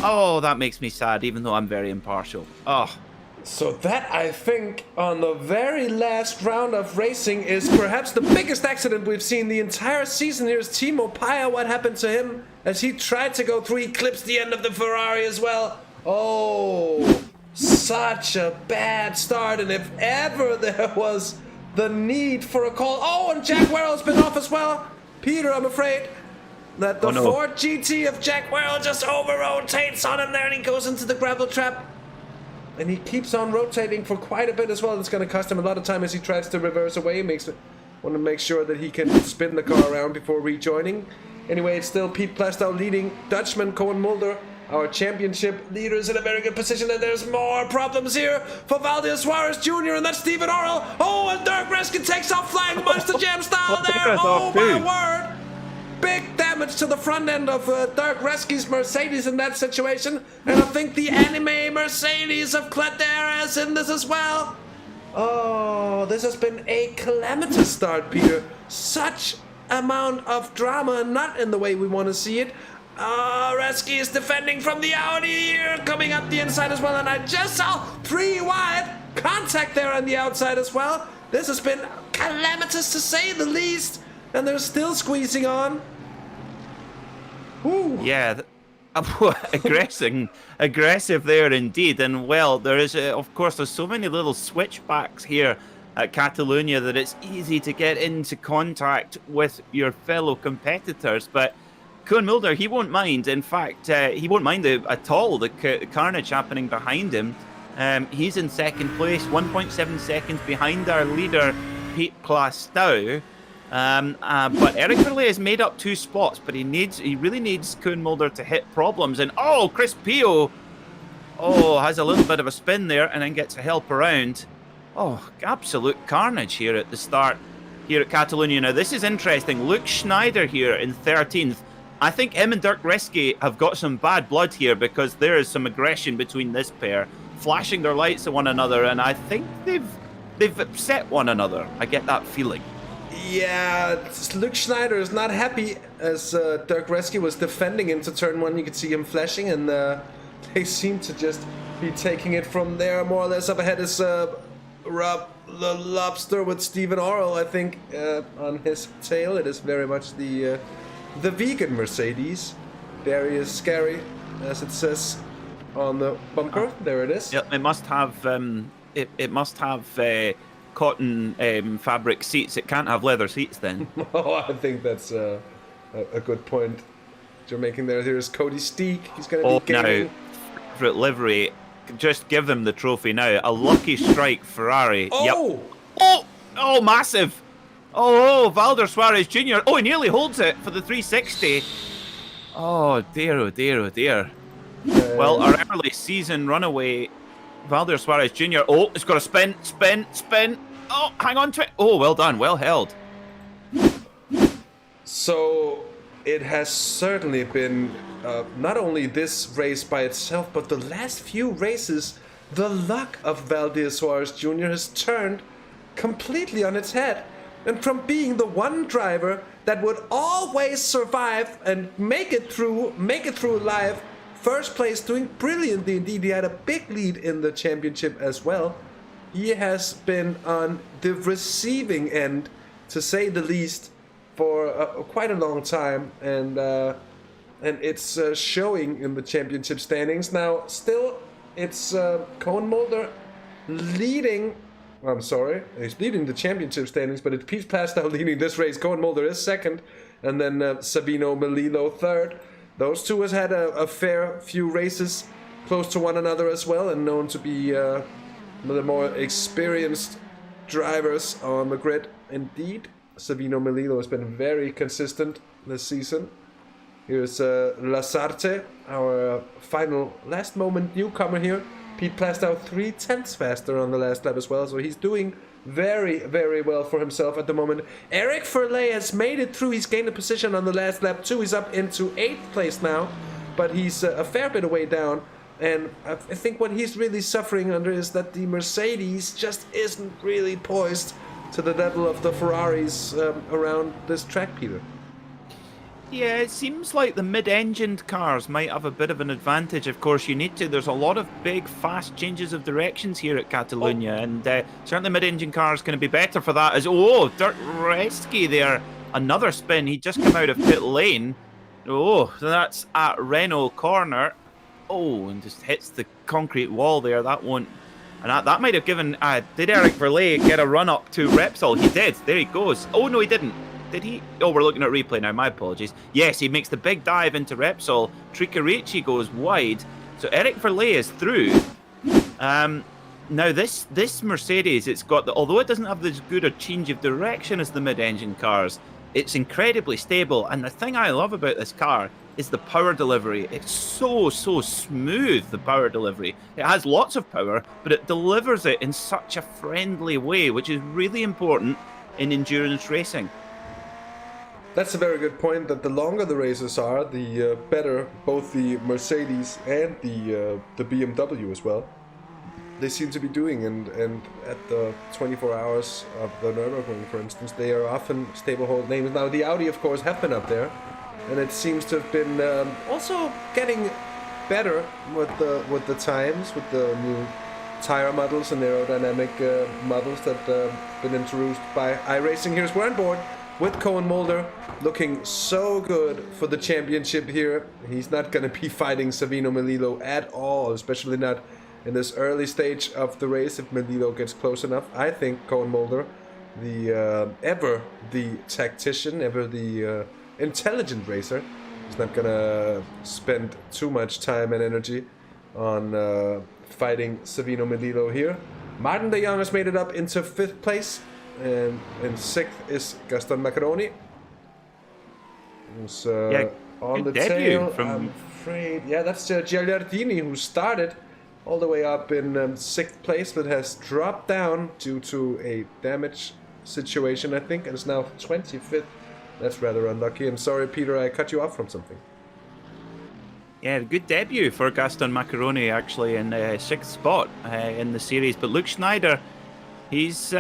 Oh, that makes me sad, even though I'm very impartial. Oh. So that, I think, on the very last round of racing is perhaps the biggest accident we've seen the entire season. Here's Timo Paya, what happened to him as he tried to go through. He clips the end of the Ferrari as well. Oh, such a bad start. And if ever there was the need for a call. Oh, and Jack Werrell's been off as well. Peter, I'm afraid that the Ford GT of Jack Werrell just over-rotates on him there, and he goes into the gravel trap. And he keeps on rotating for quite a bit as well. It's going to cost him a lot of time as he tries to reverse away. Want to make sure that he can spin the car around before rejoining. Anyway, it's still Pete Plethora leading. Dutchman Koen Mulder, our championship leader, is in a very good position. And there's more problems here for Valdir Suarez Jr. and that's Stephen Orrell. Oh, and Dirk Reskin takes off flying monster jam style there. Oh, my word. Big damage to the front end of Dirk Resky's Mercedes in that situation. And I think the anime Mercedes of Cladera is in this as well. Oh, this has been a calamitous start, Peter. Such amount of drama, not in the way we want to see it. Resky is defending from the Audi here, coming up the inside as well. And I just saw 3 wide contact there on the outside as well. This has been calamitous to say the least. And they're still squeezing on. Ooh. Yeah, aggressive there indeed. And well, there is, of course, there's so many little switchbacks here at Catalunya that it's easy to get into contact with your fellow competitors. But Koen Mulder, he won't mind. In fact, he won't mind at all the carnage happening behind him. He's in second place, 1.7 seconds behind our leader, Pete Plethora. But Eric Verlet has made up 2 spots, but he really needs Koen Mulder to hit problems. And oh, Chris Pio, has a little bit of a spin there and then gets a help around. Oh, absolute carnage here at the start here at Catalunya. Now this is interesting. Luke Schneider here in 13th. I think him and Dirk Resky have got some bad blood here because there is some aggression between this pair, flashing their lights at one another, and I think they've upset one another. I get that feeling. Yeah, Luke Schneider is not happy as Dirk Resky was defending into turn 1. You could see him flashing, and they seem to just be taking it from there. More or less up ahead is Rob the Lobster with Stephen Orrell, I think, on his tail. It is very much the vegan Mercedes. Very is scary, as it says on the bumper. There it is. Yep, it must have it must have cotton fabric seats. It can't have leather seats then. Oh, I think that's a good point you're making there. Here's Cody Steek. He's going to be gaining. Now, favorite livery. Just give them the trophy now. A lucky strike, Ferrari. Oh! Yep. Oh, massive. Oh, Valdir Suarez Jr. Oh, he nearly holds it for the 360. Oh, dear, oh, dear, oh, dear. Well, our early season runaway, Valdir Suarez Jr. Oh, it's got to spin. Oh, hang on to it. Oh, well done. Well held. So, it has certainly been not only this race by itself, but the last few races, the luck of Valdir Suarez Jr. has turned completely on its head. And from being the one driver that would always survive and make it through live, first place, doing brilliantly indeed. He had a big lead in the championship as well. he has been on the receiving end, to say the least, for quite a long time, and it's showing in the championship standings. Now, still, it's Koen Mulder leading. I'm sorry, he's leading the championship standings, but it's Pete Plastow leading this race. Koen Mulder is second, and then Sabino Melillo third. Those two has had a fair few races close to one another as well, and known to be the more experienced drivers on the grid. Indeed, Sabino Melillo has been very consistent this season. Here's Lasarte, our final last moment newcomer here. Pete Plastow 3/10 faster on the last lap as well, so he's doing very, very well for himself at the moment. Eric Verlet has made it through. He's gained a position on the last lap too. He's up into 8th place now, but he's a fair bit away down. And I think what he's really suffering under is that the Mercedes just isn't really poised to the level of the Ferraris around this track, Peter. Yeah, it seems like the mid-engined cars might have a bit of an advantage. Of course, you need to. There's a lot of big, fast changes of directions here at Catalunya, and certainly mid-engine cars going to be better for that. As Dirk Reski there, another spin. He just come out of pit lane. Oh, that's at Renault corner. Oh, and just hits the concrete wall there. That won't. And that might have given. Did Eric Verlet get a run up to Repsol? He did. There he goes. Oh no, he didn't. Did he? Oh, we're looking at replay now. My apologies. Yes, he makes the big dive into Repsol. Tricarici goes wide. So Eric Verlet is through. Now this Mercedes, it's got although it doesn't have as good a change of direction as the mid-engine cars, it's incredibly stable. And the thing I love about this car is the power delivery. It's so smooth, the power delivery. It has lots of power, but it delivers it in such a friendly way, which is really important in endurance racing. That's a very good point, that the longer the races are, the better both the Mercedes and the BMW as well they seem to be doing, and at the 24 hours of the Nürburgring, for instance, they are often stable hold names. Now the Audi, of course, have been up there, and it seems to have been also getting better with the times, with the new tire models and aerodynamic models that have been introduced by iRacing. Here's we're on board with Koen Mulder, looking so good for the championship here. He's not going to be fighting Sabino Melillo at all, especially not in this early stage of the race. If Melillo gets close enough, I think Koen Mulder, ever the tactician, ever the intelligent racer, is not going to spend too much time and energy on fighting Sabino Melillo here. Martin de Jong has made it up into 5th place. And in 6th is Gaston Macaroni. Who's on the tail, I'm afraid. Yeah, that's Giagliardini, who started all the way up in 6th place, but has dropped down due to a damage situation, I think, and is now 25th. That's rather unlucky. I'm sorry, Peter, I cut you off from something. Yeah, good debut for Gaston Macaroni, actually, in 6th spot in the series. But Luke Schneider, he's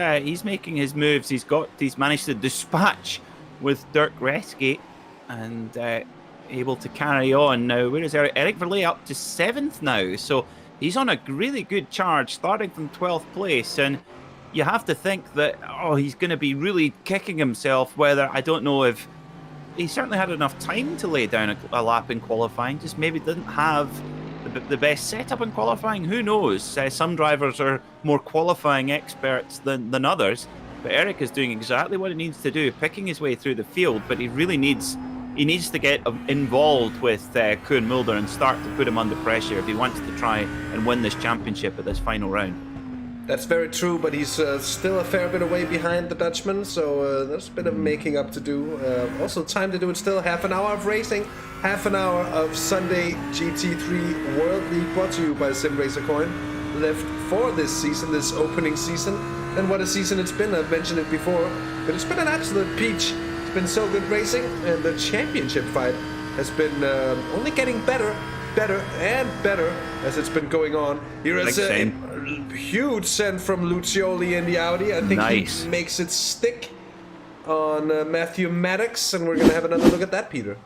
making his moves. He's managed to dispatch with Dirk Reski and able to carry on. Now, where is Eric Verlet? Up to 7th now, so he's on a really good charge, starting from 12th place. And you have to think that he's going to be really kicking himself. Whether, I don't know if he certainly had enough time to lay down a lap in qualifying, just maybe didn't have the best setup in qualifying. Who knows? Some drivers are more qualifying experts than others, but Eric is doing exactly what he needs to do, picking his way through the field. But he really needs to get involved with Koen Mulder and start to put him under pressure if he wants to try and win this championship at this final round. That's very true, but he's still a fair bit away behind the Dutchman, so there's a bit of making up to do. Also time to do it still. Half an hour of racing, half an hour of Sunday GT3 World League, brought to you by SimracerCoin, left for this season, this opening season. And what a season it's been. I've mentioned it before, but it's been an absolute peach. It's been so good racing, and the championship fight has been only getting better and better as it's been going on. Here is a huge send from Lucioli in the Audi. I think he makes it stick on Matthew Maddox, and we're going to have another look at that, Peter.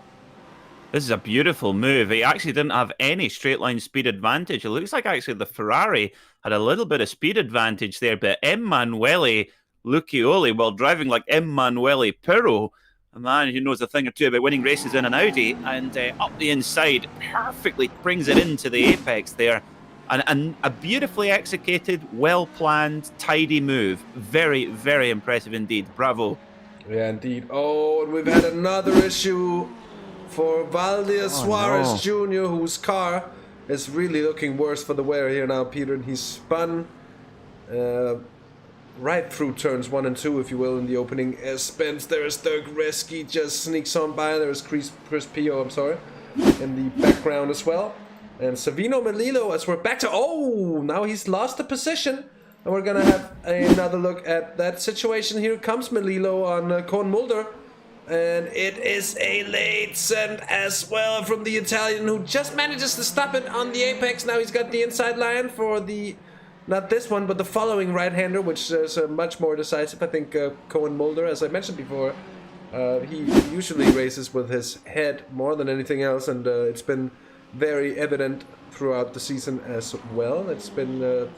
This is a beautiful move. He actually didn't have any straight line speed advantage. It looks like actually the Ferrari had a little bit of speed advantage there, but Emanuele Lucioli, while driving like Emanuele Pirro, a man who knows a thing or two about winning races in an Audi, and up the inside, perfectly brings it into the apex there. And a beautifully executed, well-planned, tidy move. Very, very impressive indeed. Bravo. Yeah, indeed. Oh, and we've had another issue for Valdir Suarez Jr., whose car is really looking worse for the wear here now, Peter. And he's spun right through turns 1 and 2, if you will, in the opening spins. There's Dirk Reski, just sneaks on by. There's Chris Pio, in the background as well. And Savino Melillo, as we're back to... Oh, now he's lost the position. And we're going to have another look at that situation. Here comes Melillo on Koen Mulder. And it is a late send as well from the Italian, who just manages to stop it on the apex. Now he's got the inside line for the... Not this one, but the following right-hander, which is much more decisive. I think Koen Mulder, as I mentioned before, he usually races with his head more than anything else. And it's been very evident throughout the season as well. It's been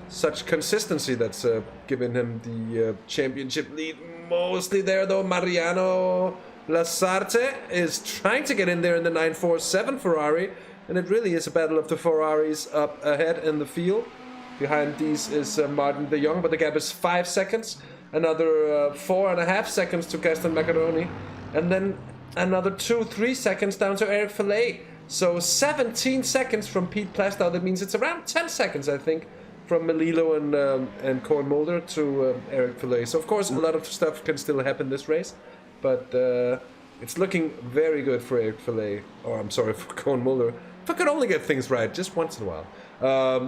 such consistency that's given him the championship lead. Mostly there, though. Mariano Lasarte is trying to get in there in the 947 Ferrari. And it really is a battle of the Ferraris up ahead in the field. Behind these is Martin de Jong, but the gap is 5 seconds. Another 4.5 seconds to Gaston Macaroni. And then another 2-3 seconds down to Eric Fillet. So 17 seconds from Pete Plastow. That means it's around 10 seconds, I think, from Melillo and Koen Mulder to Eric Fillet. So, of course, a lot of stuff can still happen this race. But it's looking very good for Eric Fillet. Or, I'm sorry, for Koen Mulder. If I could only get things right just once in a while.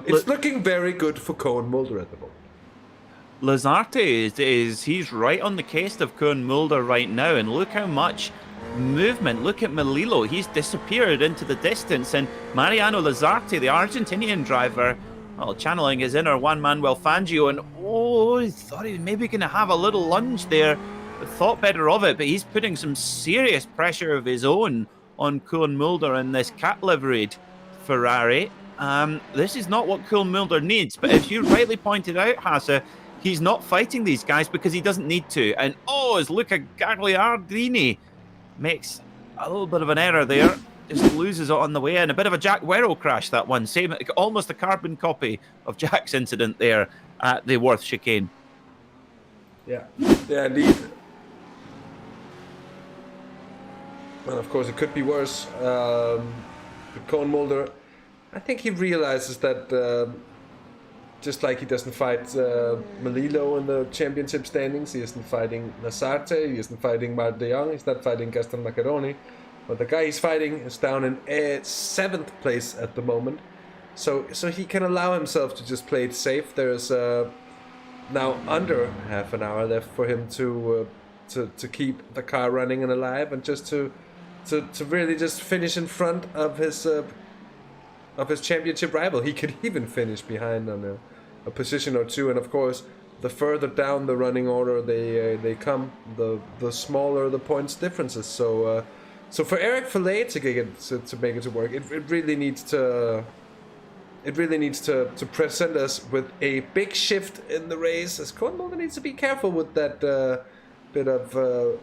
It's looking very good for Koen Mulder at the moment. Lazarte he's right on the case of Koen Mulder right now, and look how much movement. Look at Melillo. He's disappeared into the distance, and Mariano Lazarte, the Argentinian driver, channeling his inner Juan Manuel Fangio, and he thought he was maybe going to have a little lunge there, but thought better of it, but he's putting some serious pressure of his own on Koen Mulder in this cat-liveried Ferrari. This is not what Koen Mulder needs, but as you rightly pointed out, Hasse, he's not fighting these guys because he doesn't need to. And as Luca Gagliardini makes a little bit of an error there, just loses it on the way in. A bit of a Jack Werrow crash, that one. Same, almost a carbon copy of Jack's incident there at the Worth chicane. Yeah, indeed. And of course, it could be worse. Koen Mulder, I think he realizes that just like he doesn't fight Melillo in the championship standings, he isn't fighting Lasarte, he isn't fighting Marc de Jong, he's not fighting Gaston Macaroni. But the guy he's fighting is down in 7th place at the moment. So he can allow himself to just play it safe. There's now under half an hour left for him to keep the car running and alive, and just to really just finish in front of his championship rival. He could even finish behind on a position or two. And of course, the further down the running order they come, the smaller the points differences. So for Eric Fillet to make it to work, it really needs to present us with a big shift in the race. As Koen Mulder needs to be careful with that bit of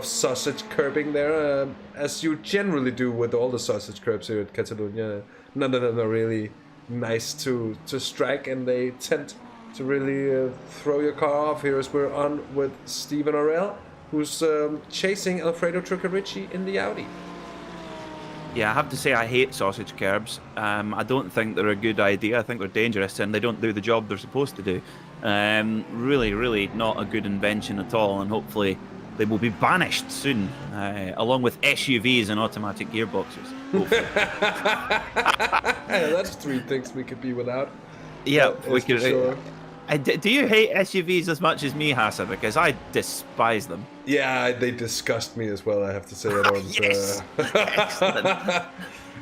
sausage curbing there, as you generally do with all the sausage curbs here at Catalunya. None of them are really nice to strike, and they tend to really throw your car off. Here as we're on with Stephen Orell, who's chasing Alfredo Truccarici in the Audi. Yeah, I have to say I hate sausage curbs. I don't think they're a good idea. I think they're dangerous, and they don't do the job they're supposed to do. Really, really not a good invention at all, and hopefully they will be banished soon, along with SUVs and automatic gearboxes. That's 3 things we could be without. Yeah, we could. Sure. Do you hate SUVs as much as me, Hasse? Because I despise them. Yeah, they disgust me as well, I have to say. I don't, yes! Excellent.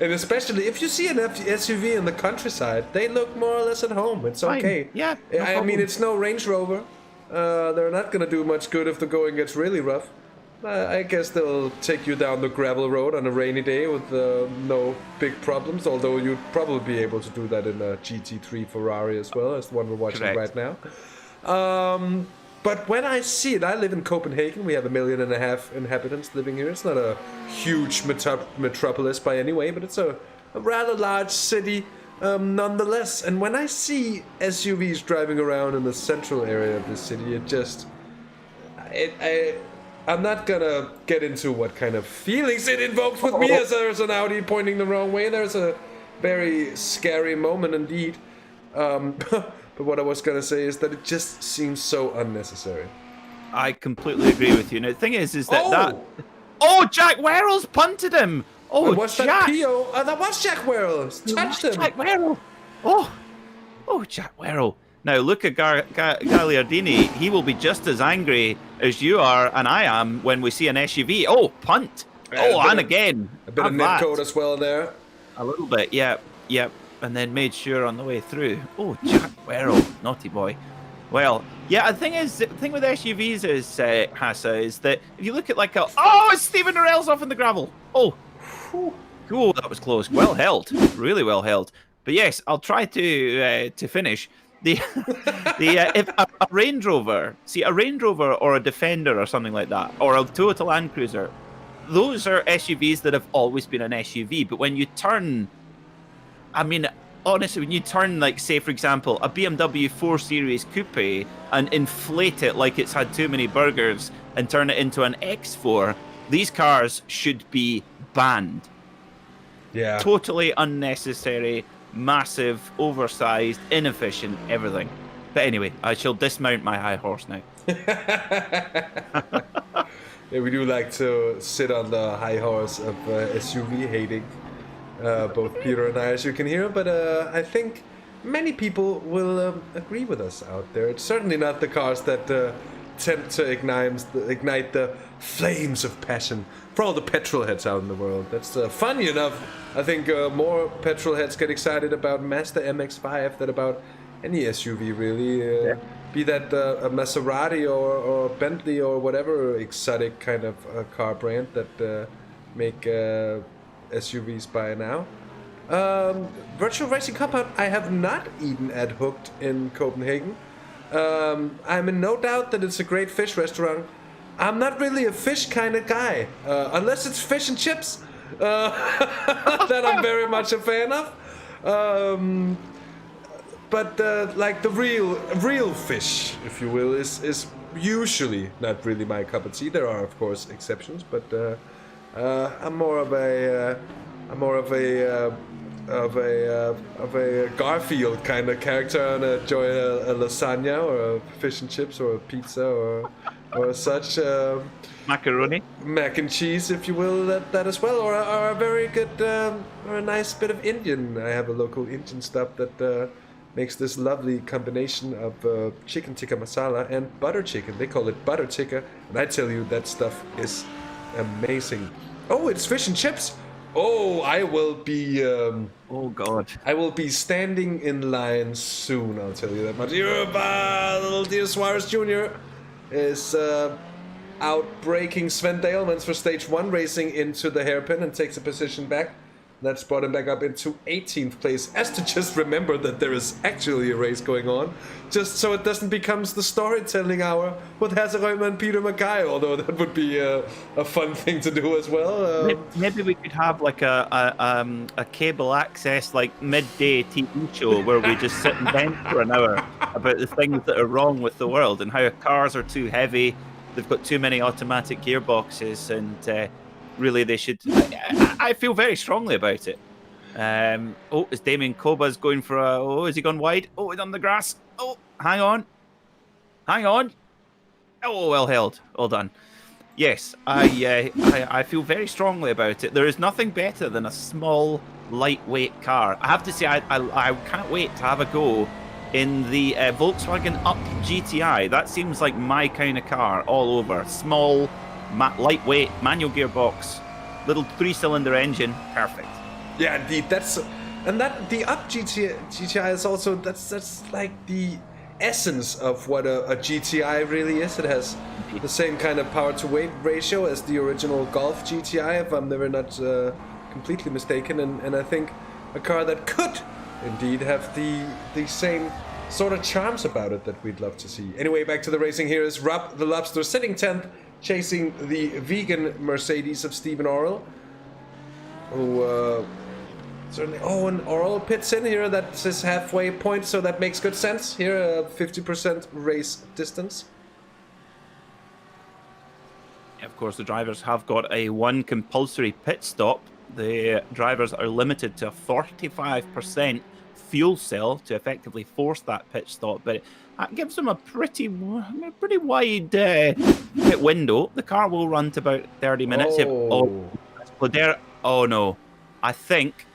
And especially if you see an SUV in the countryside, they look more or less at home. It's okay. Fine. Yeah, I mean, it's no Range Rover. They're not going to do much good if the going gets really rough. I guess they'll take you down the gravel road on a rainy day with no big problems, although you'd probably be able to do that in a GT3 Ferrari as well, as the one we're watching right now. But when I see it, I live in Copenhagen. We have 1.5 million inhabitants living here. It's not a huge metropolis by any way, but it's a rather large city nonetheless. And when I see SUVs driving around in the central area of the city, it just... I'm not gonna get into what kind of feelings it invokes with me as there's an Audi pointing the wrong way. There's a very scary moment indeed. But what I was gonna say is that it just seems so unnecessary. I completely agree with you. Now, the thing is that Jack Werrell's punted him. Oh, was Jack. That Pio? That was Jack Werrell. Touched him. Jack Werrell. Oh, Jack Werrell. Now, Luca Gagliardini, he will be just as angry as you are and I am when we see an SUV. Oh, punt. Again. A bit of net code as well there. A little bit, yep. And then made sure on the way through. Oh, Jack Werrell, naughty boy. Well, yeah, the thing with SUVs is, Hasse, is that if you look at like it's Stephen Norell's off in the gravel. Oh, that was close. Well held, really well held. But yes, I'll try to finish. If a Range Rover, or a Defender or something like that, or a Toyota Land Cruiser, those are SUVs that have always been an SUV. But when you turn, honestly, when you turn, like, say, for example, a BMW 4 Series Coupe and inflate it like it's had too many burgers and turn it into an X4, these cars should be banned. Yeah. Totally unnecessary. Massive, oversized, inefficient, everything. But anyway, I shall dismount my high horse now. Yeah, we do like to sit on the high horse of SUV hating, both Peter and I, as you can hear. But I think many people will agree with us out there. It's certainly not the cars that tend to ignite the flames of passion for all the petrol heads out in the world. That's funny enough. I think more petrol heads get excited about Mazda MX-5 than about any SUV, really. Be that a Maserati or Bentley or whatever exotic kind of car brand that make SUVs by now. Virtual Racing Compound, I have not eaten at Hooked in Copenhagen. I'm in no doubt that it's a great fish restaurant. I'm not really a fish kind of guy, unless it's fish and chips. That I'm very much a fan of. But like the real fish, if you will, is usually not really my cup of tea. There are, of course, exceptions, but I'm more of a Garfield kind of character, and enjoy a lasagna or a fish and chips or a pizza or such. Macaroni, mac and cheese, if you will, that as well, or a very good or a nice bit of Indian. I have a local Indian stop that makes this lovely combination of chicken tikka masala and butter chicken. They call it butter tikka, and I tell you, that stuff is amazing. Oh, it's fish and chips. Oh, I will be. Oh God! I will be standing in line soon. I'll tell you that much. Little dear Suarez Jr. is out breaking Sven Dahlmans for stage 1 racing into the hairpin and takes a position back. That's brought him back up into 18th place, as to just remember that there is actually a race going on, just so it doesn't become the storytelling hour with Hasse Rømer and Peter MacKay, although that would be a fun thing to do as well. Maybe we could have like a cable access, like midday TV show where we just sit and vent for an hour about the things that are wrong with the world and how cars are too heavy, they've got too many automatic gearboxes, and really they should. I feel very strongly about it. Is Damien Koba's going for a... is he gone wide? Oh, he's on the grass. Oh, hang on. Oh, well held. Well done. Yes, I feel very strongly about it. There is nothing better than a small, lightweight car. I have to say, I can't wait to have a go in the Volkswagen Up GTI. That seems like my kind of car all over. Small, lightweight, manual gearbox, little 3-cylinder engine, perfect. Yeah, indeed. The Up GTI is also that's like the essence of what a GTI really is. It has the same kind of power to weight ratio as the original Golf GTI, if I'm never not completely mistaken, and I think a car that could indeed have the same sort of charms about it that we'd love to see. Anyway, back to the racing. Here is Rob the Lobster sitting 10th, chasing the vegan Mercedes of Stephen Orrell, who certainly... Oh, and Orrell pits in here. That's his halfway point, so that makes good sense. Here, 50% race distance. Of course, the drivers have got a one compulsory pit stop. The drivers are limited to a 45% fuel cell to effectively force that pit stop, but that gives them a pretty wide pit window. The car will run to about 30 minutes. Oh no, I think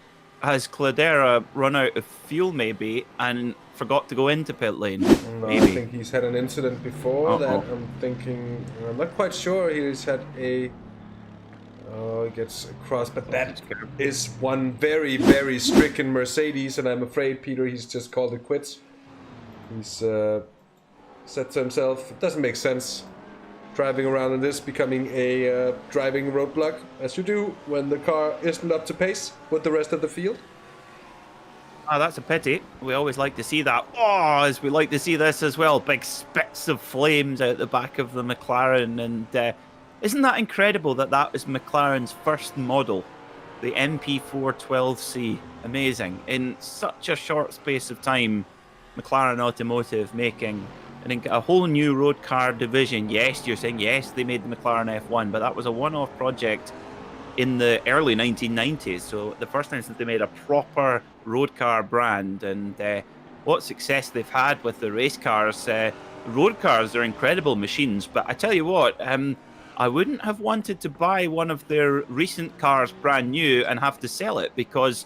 has Cladera run out of fuel maybe and forgot to go into pit lane? No, maybe. I think he's had an incident before that. I'm not quite sure. He's had a... Oh, he gets across, but that is one very, very stricken Mercedes, and I'm afraid, Peter, he's just called it quits. He's said to himself, it doesn't make sense driving around in this, becoming a driving roadblock, as you do when the car isn't up to pace with the rest of the field. Oh, that's a pity. We always like to see that. Oh, as we like to see this as well. Big spits of flames out the back of the McLaren. And isn't that incredible that that is McLaren's first model? The MP412C. Amazing. In such a short space of time, McLaren Automotive making a whole new road car division. Yes, you're saying, yes, they made the McLaren F1, but that was a one-off project in the early 1990s. So the first instance they made a proper road car brand, and what success they've had with the race cars. Road cars are incredible machines, but I tell you what, I wouldn't have wanted to buy one of their recent cars brand new and have to sell it, because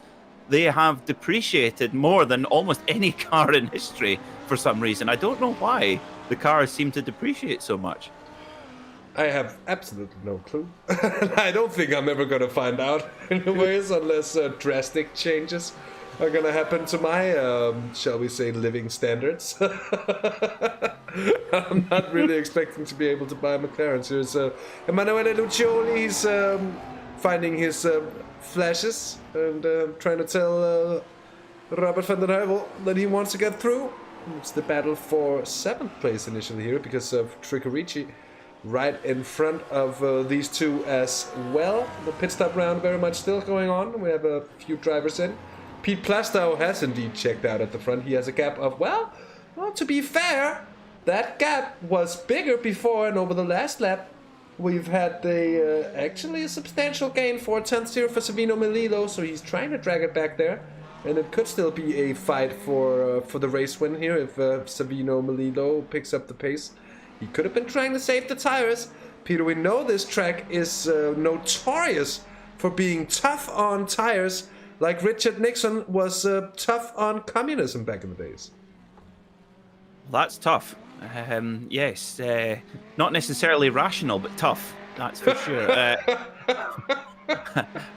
they have depreciated more than almost any car in history for some reason. I don't know why the cars seem to depreciate so much. I have absolutely no clue. I don't think I'm ever going to find out anyways, unless drastic changes are going to happen to my, shall we say, living standards. I'm not really expecting to be able to buy McLarens. Here's Emanuele Lucioli. He's finding his flashes and trying to tell Robert van der Heuvel that he wants to get through. It's the battle for 7th place initially here because of Tricorici right in front of these two as well. The pit stop round very much still going on. We have a few drivers in. Pete Plastow has indeed checked out at the front. He has a gap of, well, to be fair, that gap was bigger before, and over the last lap we've had actually a substantial gain, 4/10 here for Savino Melillo, so he's trying to drag it back there. And it could still be a fight for the race win here if Savino Melillo picks up the pace. He could have been trying to save the tires. Peter, we know this track is notorious for being tough on tires, like Richard Nixon was tough on communism back in the days. That's tough. Yes, not necessarily rational, but tough. That's for sure.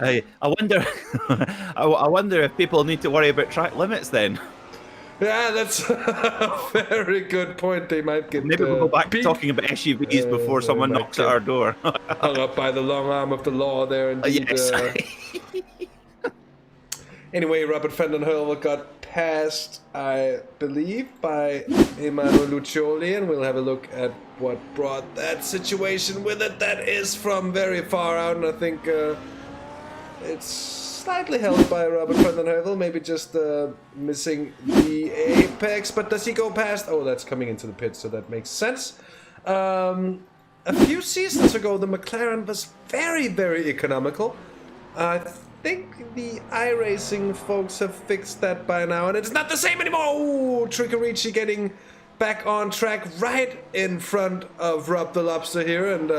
I wonder. I wonder if people need to worry about track limits then. Yeah, that's a very good point. They might get... Maybe we'll go back to talking about SUVs before someone knocks at our door. Hung up by the long arm of the law there. Indeed. Yes. Anyway, Robert van den Heuvel got passed, I believe, by Emanuele Lucioli, and we'll have a look at what brought that situation with it. That is from very far out, and I think it's slightly held by Robert van den Heuvel, maybe just missing the apex. But does he go past? Oh, that's coming into the pit, so that makes sense. A few seasons ago, the McLaren was very, very economical. I think the iRacing folks have fixed that by now, and it's not the same anymore. Oh, Tricorici getting back on track right in front of Rob the Lobster here, and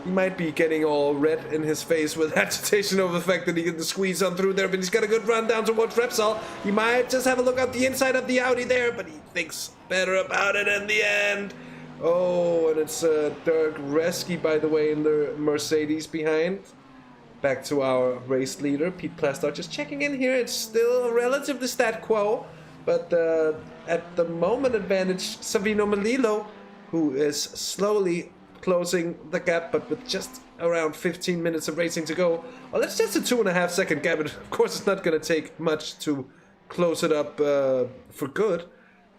he might be getting all red in his face with agitation over the fact that he can squeeze on through there, but he's got a good run down towards Repsol. He might just have a look at the inside of the Audi there, but he thinks better about it in the end. Oh, and it's Dirk Reski, by the way, in the Mercedes behind. Back to our race leader, Pete Plastow, just checking in here. It's still relatively stat quo, but at the moment advantage, Savino Melillo, who is slowly closing the gap, but with just around 15 minutes of racing to go. Well, that's just a 2.5 second gap, and of course it's not going to take much to close it up for good.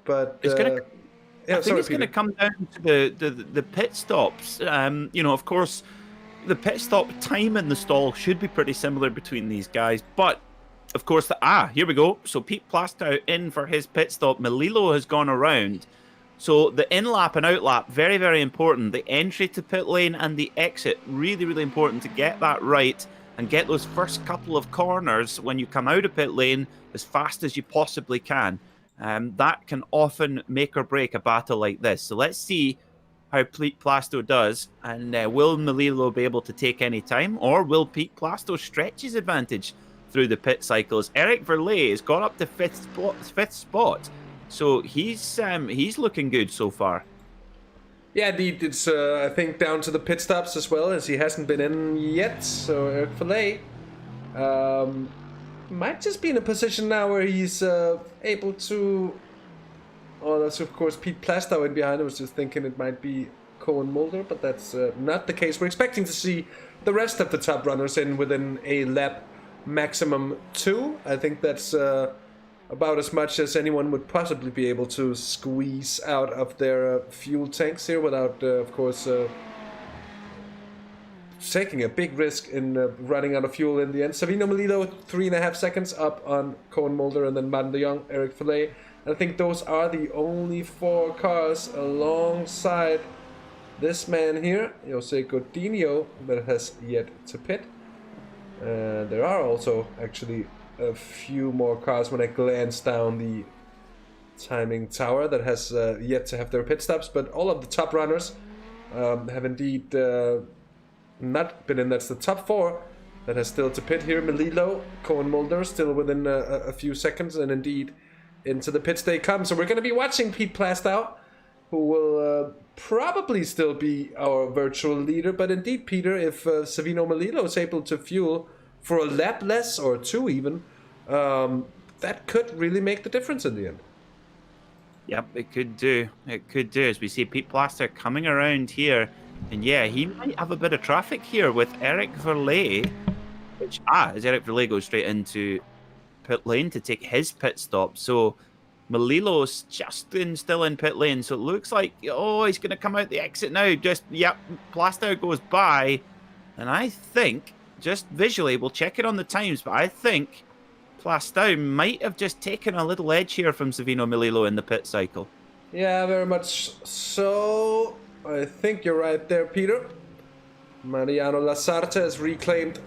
But it's going to. yeah, I think it's going to come down to the pit stops. You know, of course, the pit stop time in the stall should be pretty similar between these guys, but of course, here we go. So Pete Plastow in for his pit stop. Melillo has gone around. So the in-lap and out-lap, very, very important. The entry to pit lane and the exit, really, really important to get that right and get those first couple of corners when you come out of pit lane as fast as you possibly can. That can often make or break a battle like this. So let's see how Pete Plastow does. And will Melillo be able to take any time? Or will Pete Plastow stretch his advantage through the pit cycles? Eric Verlet has got up to fifth spot. So he's looking good so far. Yeah, indeed. It's, I think, down to the pit stops as well, as he hasn't been in yet. So Eric Verlet might just be in a position now where he's able to... Oh, that's of course Pete Plastow in behind. I was just thinking it might be Koen Mulder, but that's not the case. We're expecting to see the rest of the top runners in within a lap, maximum 2. I think that's... about as much as anyone would possibly be able to squeeze out of their fuel tanks here without, of course, taking a big risk in running out of fuel in the end. Savino Melillo, 3.5 seconds up on Koen Mulder, and then Martin de Jong, Eric Verlet. I think those are the only 4 cars alongside this man here, Jose Godinho, that has yet to pit. There are also actually a few more cars when I glance down the timing tower that has yet to have their pit stops, but all of the top runners have indeed not been in. That's the top 4 that has still to pit here. Melillo, Koen Mulder still within a few seconds, and indeed into the pits they come. So we're going to be watching Pete Plastow, who will probably still be our virtual leader, but indeed, Peter, if Savino Melillo is able to fuel for a lap less, or 2 even, that could really make the difference in the end. Yep, it could do. It could do. As we see Pete Plastow coming around here. And yeah, he might have a bit of traffic here with Eric Verlet. Which, as Eric Verlet goes straight into pit lane to take his pit stop. So Melillo's just still in pit lane. So it looks like, oh, he's going to come out the exit now. Yep, Plastow goes by. And I think... just visually, we'll check it on the times, but I think Plastow might have just taken a little edge here from Savino Melillo in the pit cycle. Yeah, very much so. I think you're right there, Peter. Mariano Lasarte has reclaimed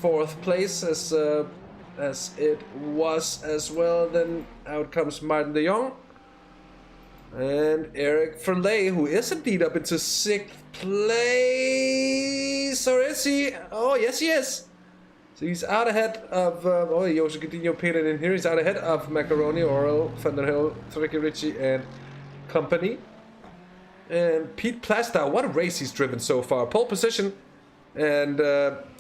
4th place as it was as well. Then out comes Martin de Jong. And Eric Verlet, who is indeed up into 6th place. Or is he? Oh, yes, he is. So he's out ahead of... Jose Coutinho pitted in here. He's out ahead of Macaroni, Oral, Van der Hill, Ricky Ritchie, and company. And Pete Plastow, what a race he's driven so far. Pole position. And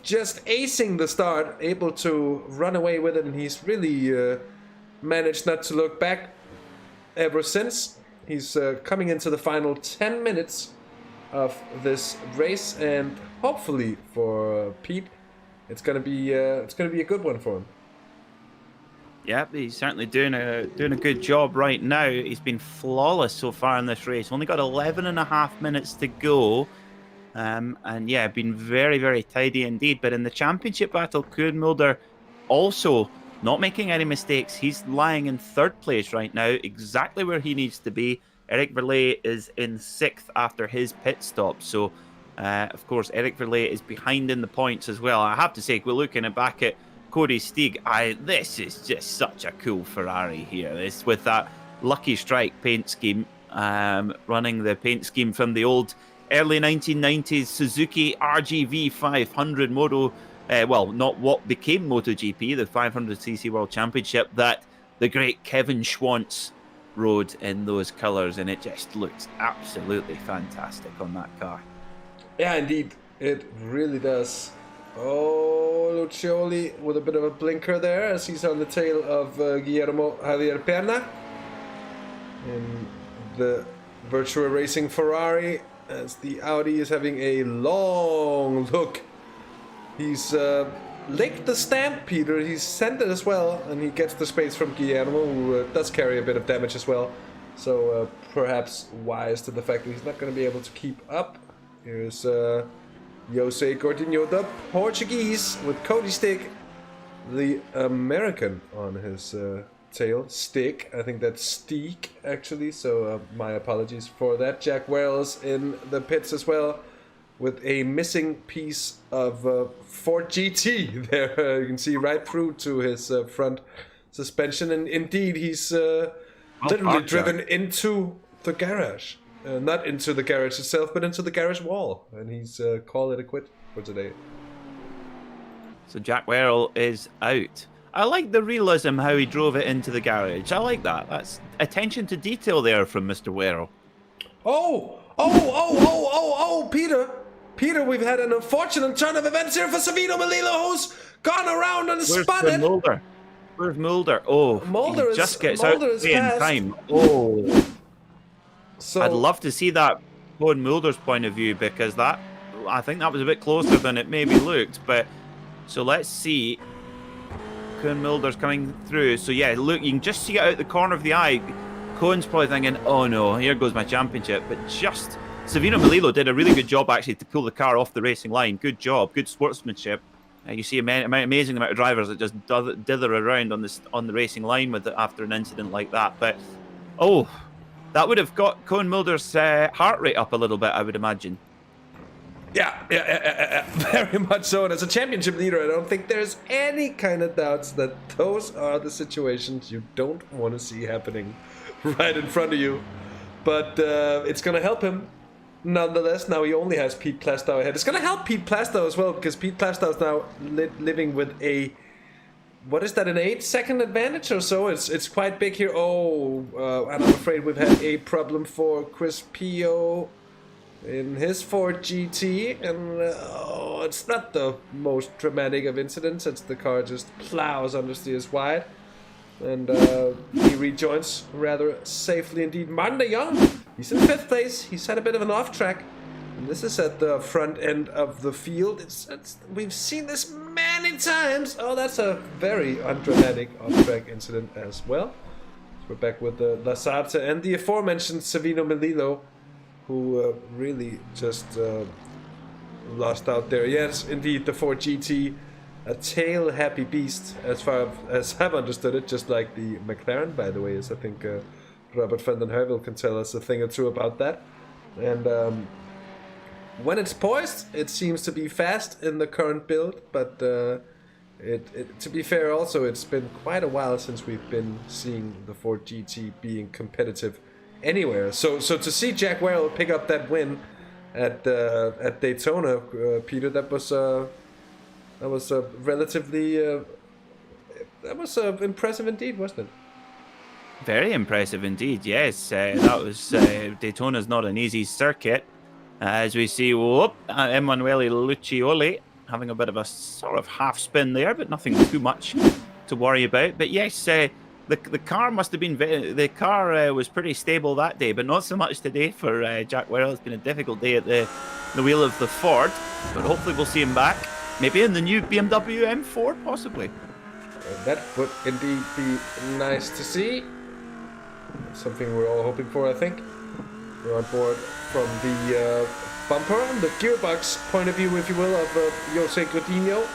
just acing the start. Able to run away with it. And he's really managed not to look back ever since. He's coming into the final 10 minutes of this race, and hopefully for Pete, it's gonna be a good one for him. Yeah, he's certainly doing a good job right now. He's been flawless so far in this race. Only got 11.5 minutes to go, and yeah, been very, very tidy indeed. But in the championship battle, Koen Mulder also not making any mistakes. He's lying in 3rd place right now, exactly where he needs to be. Eric Verlet is in 6th after his pit stop. So, of course, Eric Verlet is behind in the points as well. I have to say, we're looking back at Cody Steeg. This is just such a cool Ferrari here. This with that Lucky Strike paint scheme, running the paint scheme from the old early 1990s Suzuki RGV 500 Moto. Well, not what became MotoGP, the 500cc World Championship, that the great Kevin Schwantz rode in those colours, and it just looks absolutely fantastic on that car. Yeah, indeed, it really does. Oh, Lucioli with a bit of a blinker there as he's on the tail of Guillermo Javier Perna in the Virtua Racing Ferrari, as the Audi is having a long look. He's licked the stamp, Peter. He's sent it as well, and he gets the space from Guillermo, who does carry a bit of damage as well. So perhaps wise to the fact that he's not going to be able to keep up. Here's Jose Gordinho, the Portuguese, with Cody Stick, the American, on his tail. Stick, I think that's Steak, actually, so my apologies for that. Jack Wells in the pits as well, with a missing piece of Ford GT there. You can see right through to his front suspension, and indeed he's literally driven into the garage. Not into the garage itself, but into the garage wall, and he's called it a quit for today. So Jack Werrell is out. I like the realism how he drove it into the garage. I like that. That's attention to detail there from Mr. Werrell. Oh, Peter, we've had an unfortunate turn of events here for Savino Melillo, who's gone around and spotted. Where's Mulder? Oh, Mulder he just gets Mulder out is in fast. time. Oh, So I'd love to see that from Mulder's point of view, because I think that was a bit closer than it maybe looked. But so let's see. Koen Mulder's coming through. So yeah, look, you can just see it out the corner of the eye. Koen's probably thinking, oh no, here goes my championship. But just Savino Melillo did a really good job actually to pull the car off the racing line. Good job, good sportsmanship. You see amazing amount of drivers that just dither around on the racing line with it after an incident like that. But oh, that would have got Koen Mulder's heart rate up a little bit, I would imagine. Yeah, very much so. And as a championship leader, I don't think there's any kind of doubts that those are the situations you don't want to see happening right in front of you. But it's going to help him. Nonetheless, now he only has Pete Plastow ahead. It's going to help Pete Plastow as well, because Pete Plastow is now living with a, what is that, an 8-second advantage or so? It's quite big here. And I'm afraid we've had a problem for Chris Pio in his Ford GT, and it's not the most dramatic of incidents. It's the car just plows understeers wide, and he rejoins rather safely indeed. Martin de Jong, he's in 5th place. He's had a bit of an off track, and this is at the front end of the field. We've seen this many times. Oh, that's a very undramatic off track incident as well. So we're back with the Lasarte and the aforementioned Savino Melillo, who really just lost out there. Yes, indeed, the Ford GT, a tail-happy beast, as far as I've understood it, just like the McLaren, by the way, as I think Robert van den Heuvel can tell us a thing or two about that. And when it's poised, it seems to be fast in the current build, but to be fair also, it's been quite a while since we've been seeing the Ford GT being competitive anywhere. So to see Jack Werrell pick up that win at Daytona, Peter, that was relatively impressive indeed, wasn't it? Very impressive indeed. Yes, that was Daytona's not an easy circuit, as we see. Emanuele Lucioli having a bit of a sort of half spin there, but nothing too much to worry about. But yes, the car must have been the car was pretty stable that day, but not so much today for Jack Werrell. It's been a difficult day at the wheel of the Ford, but hopefully we'll see him back, maybe in the new BMW M4 possibly. That would indeed be nice to see. Something we're all hoping for, I think. We're on board from the bumper, the gearbox point of view, if you will, of Jose Gordinho,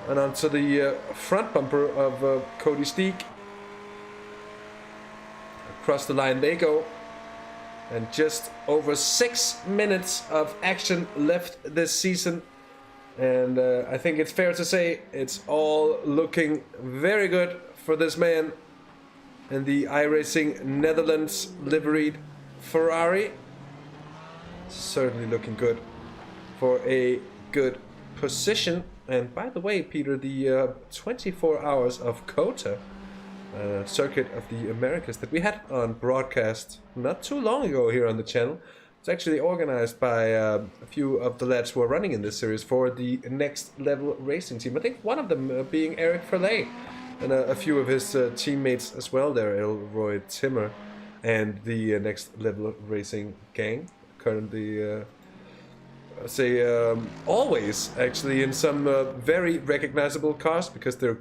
and onto the front bumper of Cody Steak. Across the line they go, and just over 6 minutes of action left this season, and I think it's fair to say it's all looking very good for this man in the iRacing Netherlands liveried Ferrari. Certainly looking good for a good position. And by the way, Peter, the 24 hours of COTA circuit of the Americas that we had on broadcast not too long ago here on the channel, it's actually organized by a few of the lads who are running in this series for the Next Level Racing team. I think one of them being Eric Verley, and a few of his teammates as well there, Elroy Timmer. and the Next Level Racing gang. Currently, always actually in some very recognizable cars, because they're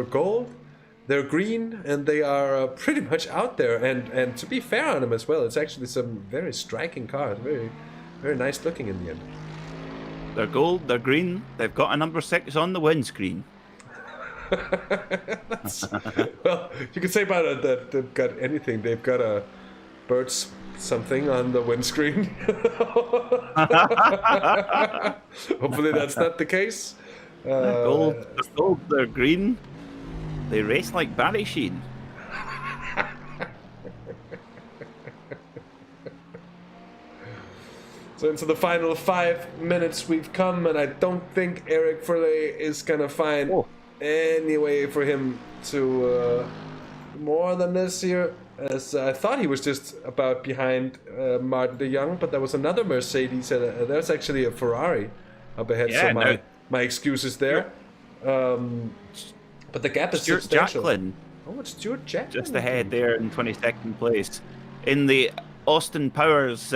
gold, they're green, and they are pretty much out there. And to be fair on them as well, it's actually some very striking cars, very very nice looking in the end. They're gold, they're green, they've got a number 6 on the windscreen. Well, you could say about it that they've got anything. They've got a bird's something on the windscreen. Hopefully that's not the case. They're gold, they're green. They race like Barry Sheen. So into the final 5 minutes we've come, and I don't think Eric Verley is gonna find any way for him to more than this here. As I thought he was just about behind Martin de Jong, but there was another Mercedes. There's actually a Ferrari up ahead. Yeah, so my excuse is there. But the gap is Stuart substantial. Jacklin. Oh, it's Stuart Jacklin. Just ahead there in 22nd place. In the Austin Powers,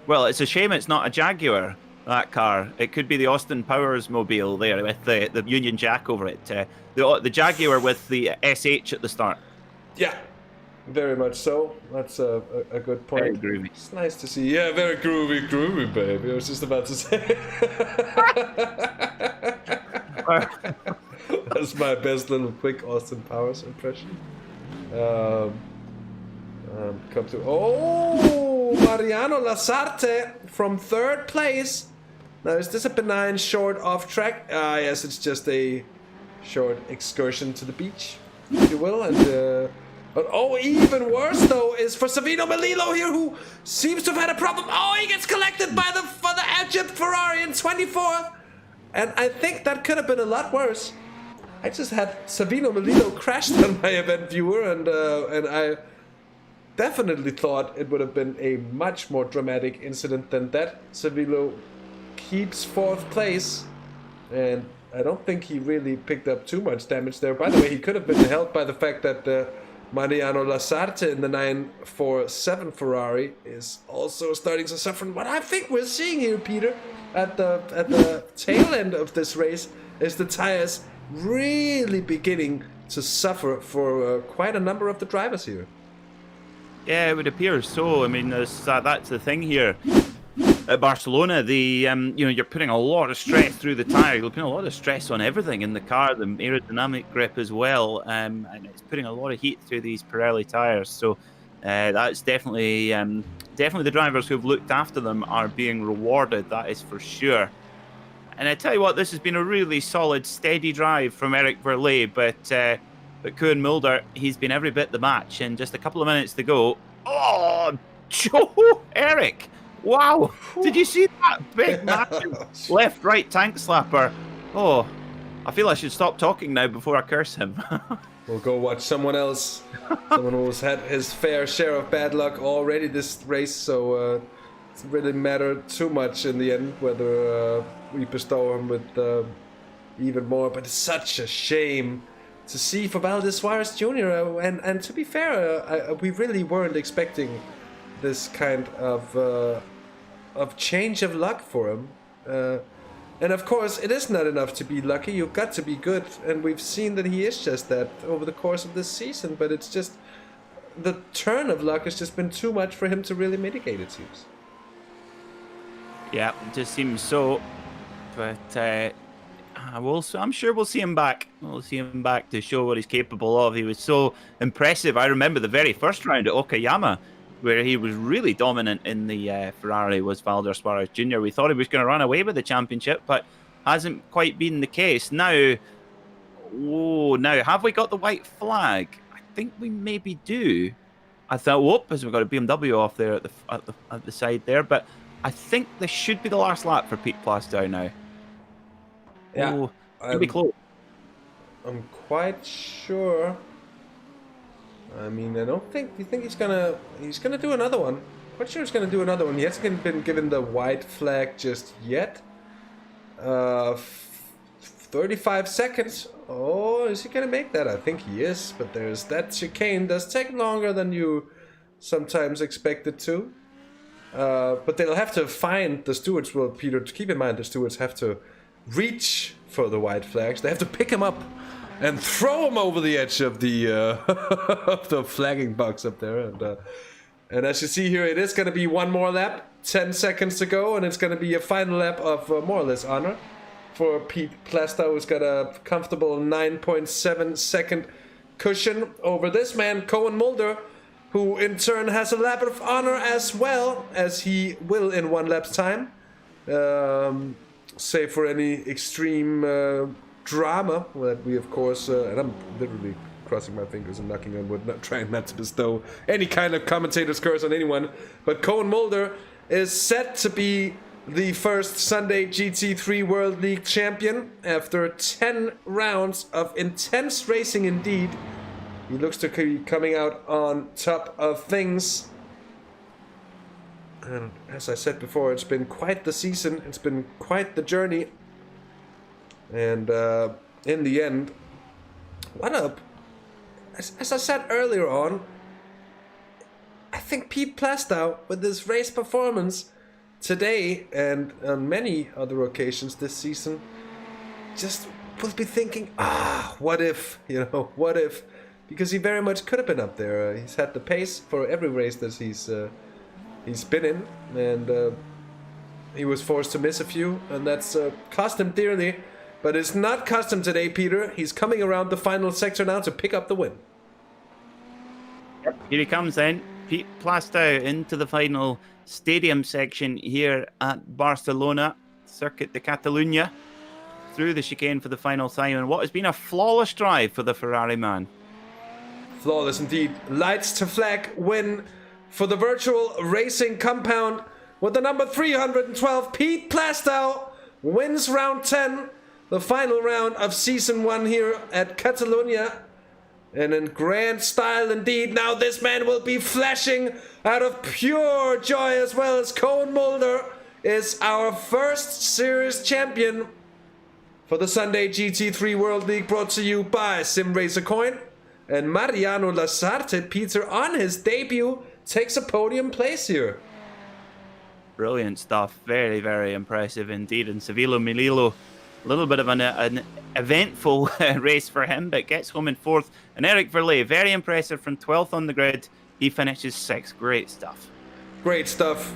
well, it's a shame it's not a Jaguar, that car. It could be the Austin Powers mobile there with the Union Jack over it. The Jaguar with the SH at the start. Yeah, very much so. That's a good point. Very groovy. It's nice to see. Yeah, very groovy, baby. I was just about to say. That's my best little quick Austin Powers impression. Come to Mariano Lasarte from 3rd place. Now, is this a benign short off track? Yes, it's just a short excursion to the beach, if you will. And but even worse though is for Savino Melillo here, who seems to have had a problem. Oh, he gets collected by the Egypt Ferrari in 24th, and I think that could have been a lot worse. I just had Savino Melillo crashed on my event viewer, and I definitely thought it would have been a much more dramatic incident than that. Savino keeps 4th place, and I don't think he really picked up too much damage there. By the way, he could have been helped by the fact that Mariano Lasarte in the 947 Ferrari is also starting to suffer. What I think we're seeing here, Peter, at the tail end of this race, is the tires really beginning to suffer for quite a number of the drivers here. Yeah, it would appear so. I mean, that's the thing here. At Barcelona, you're putting a lot of stress through the tyre. You're putting a lot of stress on everything in the car, the aerodynamic grip as well, and it's putting a lot of heat through these Pirelli tyres. So that's definitely the drivers who've looked after them are being rewarded. That is for sure. And I tell you what, this has been a really solid, steady drive from Eric Verley, but Koen Mulder, he's been every bit the match. And just a couple of minutes to go. Oh, Joe, Eric. Wow, did you see that big massive left-right tank slapper? Oh, I feel I should stop talking now before I curse him. We'll go watch someone else, someone who's had his fair share of bad luck already this race, so it doesn't really matter too much in the end whether we bestow him with even more. But it's such a shame to see for Valdez Suarez Jr. And to be fair, we really weren't expecting this kind of change of luck for him. And of course, it is not enough to be lucky. You've got to be good, and we've seen that he is just that over the course of this season. But it's just the turn of luck has just been too much for him to really mitigate, it seems. Yeah, it just seems so. But I'm sure we'll see him back. We'll see him back to show what he's capable of. He was so impressive. I remember the very first round at Okayama, where he was really dominant in the Ferrari, was Valdez Suarez Jr. We thought he was going to run away with the championship, but hasn't quite been the case. Now, have we got the white flag? I think we maybe do. I thought, whoop, as we've got a BMW off there at the side there, but I think this should be the last lap for Pete Plastow now. Yeah, it'll be close. I'm quite sure. I mean, I don't think. You think he's gonna do another one? Quite sure he's gonna do another one. He hasn't been given the white flag just yet. 35 seconds. Oh, is he gonna make that? I think he is. But there's that chicane does take longer than you sometimes expected to. But they'll have to find the stewards. Well, Peter, keep in mind the stewards have to reach for the white flags. They have to pick them up and throw them over the edge of the of the flagging box up there. And as you see here, it is going to be one more lap, 10 seconds to go, and it's going to be a final lap of more or less honor for Pete Plastow, who's got a comfortable 9.7 second cushion over this man, Koen Mulder, who in turn has a lap of honor as well, as he will in one lap's time. Save for any extreme drama that we, of course, and I'm literally crossing my fingers and knocking on wood, not trying not to bestow any kind of commentator's curse on anyone, but Koen Mulder is set to be the first Sunday GT3 World League champion after 10 rounds of intense racing indeed. He looks to be coming out on top of things. And as I said before, it's been quite the season. It's been quite the journey. And in the end, as I said earlier on, I think Pete Plastow, with his race performance today and on many other occasions this season, just will be thinking, what if, what if? Because he very much could have been up there. He's had the pace for every race that he's been in, and he was forced to miss a few, and that's cost him dearly. But it's not cost him today, Peter. He's coming around the final sector now to pick up the win. Here he comes then. Pete Plastow into the final stadium section here at Barcelona, Circuit de Catalunya, through the chicane for the final time, and what has been a flawless drive for the Ferrari man. Flawless indeed. Lights to flag win for the virtual racing compound with the number 312. Pete Plastow wins round 10, the final round of season 1 here at Catalunya. And in grand style indeed. Now this man will be flashing out of pure joy, as well as Koen Mulder is our first series champion for the Sunday GT3 World League, brought to you by SimracerCoin. And Mariano Lasarte, Peter, on his debut, takes a podium place here. Brilliant stuff. Very, very impressive indeed. And Sevilo Mililo, a little bit of an eventful race for him, but gets home in 4th. And Eric Verlet, very impressive from 12th on the grid. He finishes 6th. Great stuff. Great stuff.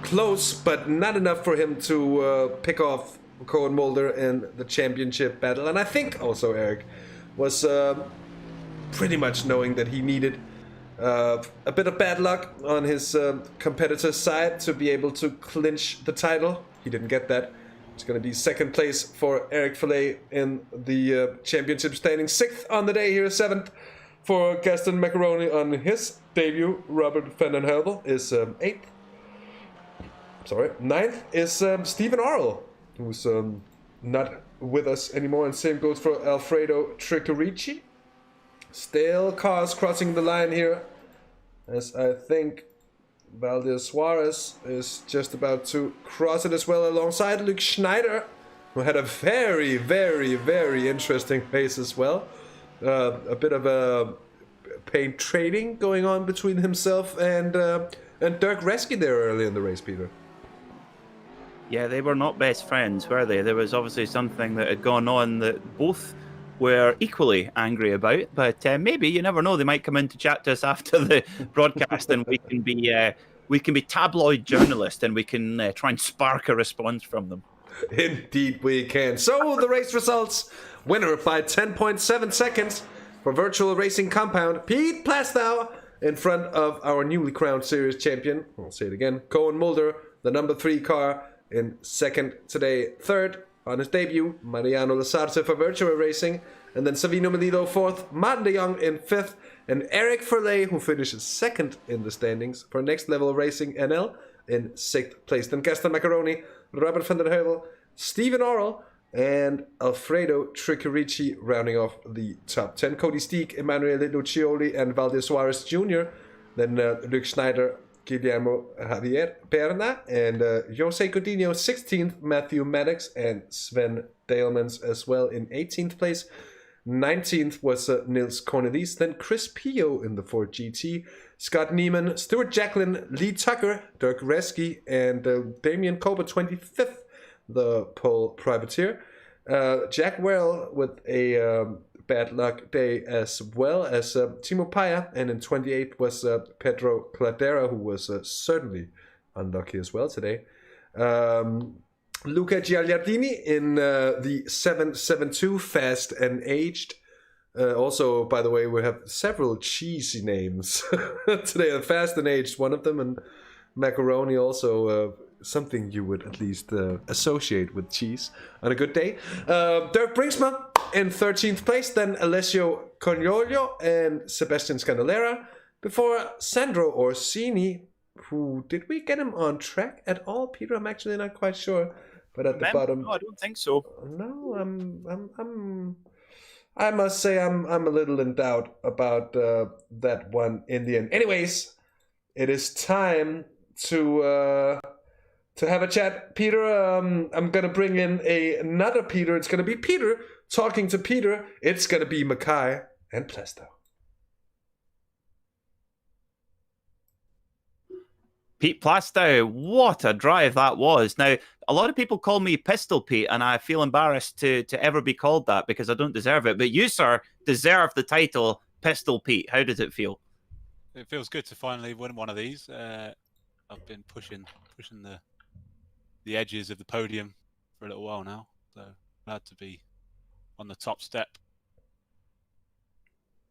Close, but not enough for him to pick off Koen Mulder in the championship battle. And I think also Eric was pretty much knowing that he needed a bit of bad luck on his competitor's side to be able to clinch the title. He didn't get that. It's going to be 2nd place for Eric Verlet in the championship standing. 6th on the day here, 7th for Gaston Macaroni on his debut. Robert van den Heuvel is 8th. Sorry, 9th is Stephen Arl, who's not with us anymore. And same goes for Alfredo Tricorici. Still cars crossing the line here, as I think Valdez Suarez is just about to cross it as well, alongside Luke Schneider, who had a very, very, very interesting race as well. A bit of a paint trading going on between himself and Dirk Resky there early in the race, Peter. Yeah, they were not best friends, were they? There was obviously something that had gone on that both were equally angry about, but maybe, you never know, they might come in to chat to us after the broadcast, and we can be tabloid journalists, and we can try and spark a response from them. Indeed we can. So the race results: winner by 10.7 seconds for Virtual Racing Compound, Pete Plastow, in front of our newly crowned series champion, I'll say it again, Koen Mulder, the number 3 car, in 2nd today. 3rd on his debut, Mariano Lasarte for Virtual Racing, and then Savino Melito 4th, Martin de Jong in 5th, and Eric Verlet, who finishes 2nd in the standings for Next Level Racing NL, in 6th place. Then Gaston Macaroni, Robert van den Heuvel, Stephen Orrell, and Alfredo Tricorici rounding off the top 10. Cody Steek, Emanuele Lucioli, and Valdez Suarez Jr., then Luke Schneider, Guillermo Javier Perna, and Jose Coutinho 16th, Matthew Maddox and Sven Dalemans as well in 18th place. 19th was Nils Cornelis. Then Chris Pio in the Ford GT. Scott Neiman, Stuart Jacklin, Lee Tucker, Dirk Reski, and Damian Kober, 25th, the pole privateer. Jack Well with a bad luck day, as well as Timo Paya, and in 28th was Pedro Cladera, who was certainly unlucky as well today. Luca Giagliardini in the 772, fast and aged. Also, by the way, we have several cheesy names today. Fast and aged, one of them, and macaroni also. Something you would at least associate with cheese on a good day. Dirk Brinksma in 13th place, then Alessio Cognolio and Sebastian Scandalera, before Sandro Orsini, who, did we get him on track at all, Peter? I'm actually not quite sure, but at the bottom... No, I don't think so. No, I must say I'm a little in doubt about that one in the end. Anyways, it is time to have a chat. Peter, I'm going to bring in another Peter. It's going to be Peter talking to Peter. It's going to be MacKay and Plesto. Pete Plastow, what a drive that was. Now, a lot of people call me Pistol Pete, and I feel embarrassed to ever be called that because I don't deserve it. But you, sir, deserve the title Pistol Pete. How does it feel? It feels good to finally win one of these. I've been pushing the edges of the podium for a little while now, so glad to be on the top step.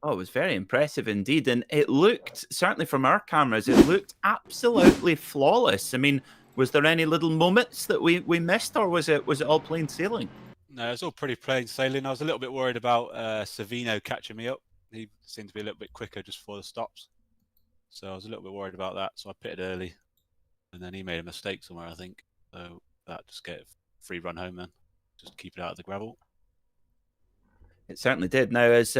Oh, it was very impressive indeed, and it looked, certainly from our cameras, it looked absolutely flawless. I mean, was there any little moments that we missed, or was it all plain sailing? No, it's all pretty plain sailing. I was a little bit worried about Savino catching me up. He seemed to be a little bit quicker just before the stops, so I was a little bit worried about that. So I pitted early, and then he made a mistake somewhere, I think. So that just get a free run home then. Just keep it out of the gravel. It certainly did. Now, as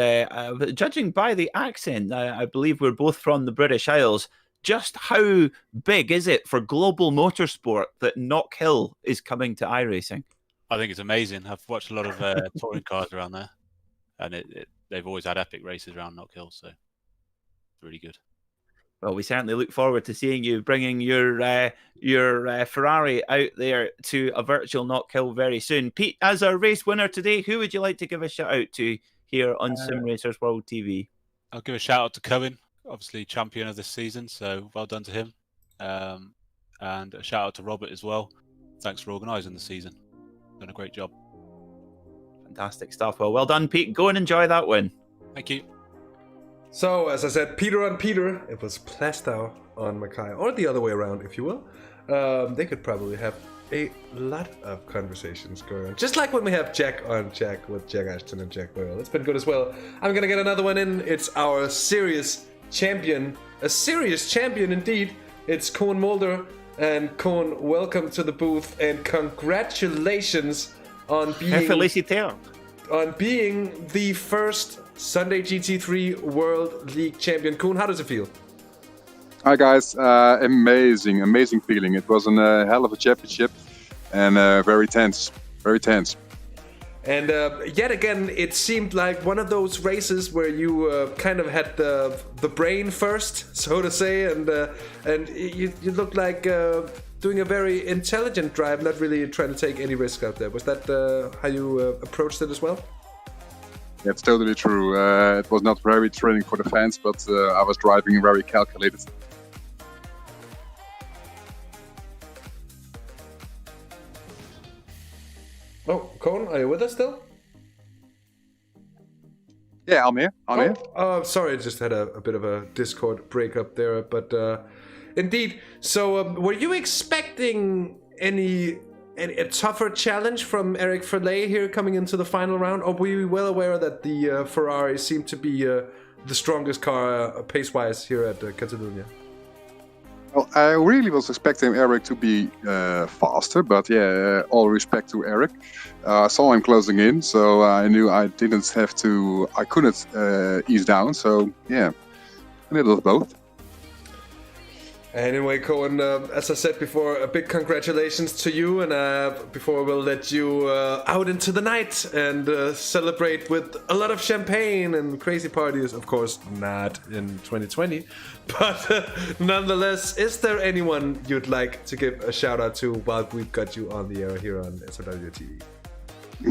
judging by the accent, I believe we're both from the British Isles. Just how big is it for global motorsport that Knock Hill is coming to iRacing? I think it's amazing. I've watched a lot of touring cars around there, and they've always had epic races around Knock Hill, so it's really good. Well, we certainly look forward to seeing you bringing your Ferrari out there to a virtual Knock Hill very soon. Pete, as our race winner today, who would you like to give a shout out to here on Sim Racers World TV? I'll give a shout out to Cohen, obviously champion of this season, so well done to him. And a shout out to Robert as well. Thanks for organising the season. Done a great job. Fantastic stuff. Well done, Pete. Go and enjoy that win. Thank you. So, as I said, Peter on Peter, it was Plastow on MacKay, or the other way around, if you will. They could probably have a lot of conversations going on. Just like when we have Jack on Jack with Jack Ashton and Jack Boyle. It's been good as well. I'm going to get another one in. It's our serious champion. A serious champion indeed. It's Koen Mulder. And Koen, welcome to the booth, and congratulations on being the first Sunday GT3 World League champion. Koen, how does it feel? Hi guys, amazing feeling. It was a hell of a championship, and very tense. And yet again, it seemed like one of those races where you kind of had the brain first, so to say, and you looked like doing a very intelligent drive, not really trying to take any risk out there. Was that how you approached it as well? That's totally true. It was not very thrilling for the fans, but I was driving very calculated. Oh, Koen, are you with us still? Yeah, I'm here. Sorry, I just had a bit of a Discord breakup there, but indeed. So, were you expecting a tougher challenge from Eric Verley here coming into the final round, or were you well aware that the Ferrari seemed to be the strongest car pace-wise here at Catalunya? Well, I really was expecting Eric to be faster, but yeah, all respect to Eric. I saw him closing in, so I knew I couldn't ease down, so yeah, a little of both. Anyway, Cohen, as I said before, a big congratulations to you, and before we'll let you out into the night and celebrate with a lot of champagne and crazy parties. Of course, not in 2020, but nonetheless, is there anyone you'd like to give a shout out to while we've got you on the air here on SRWTV?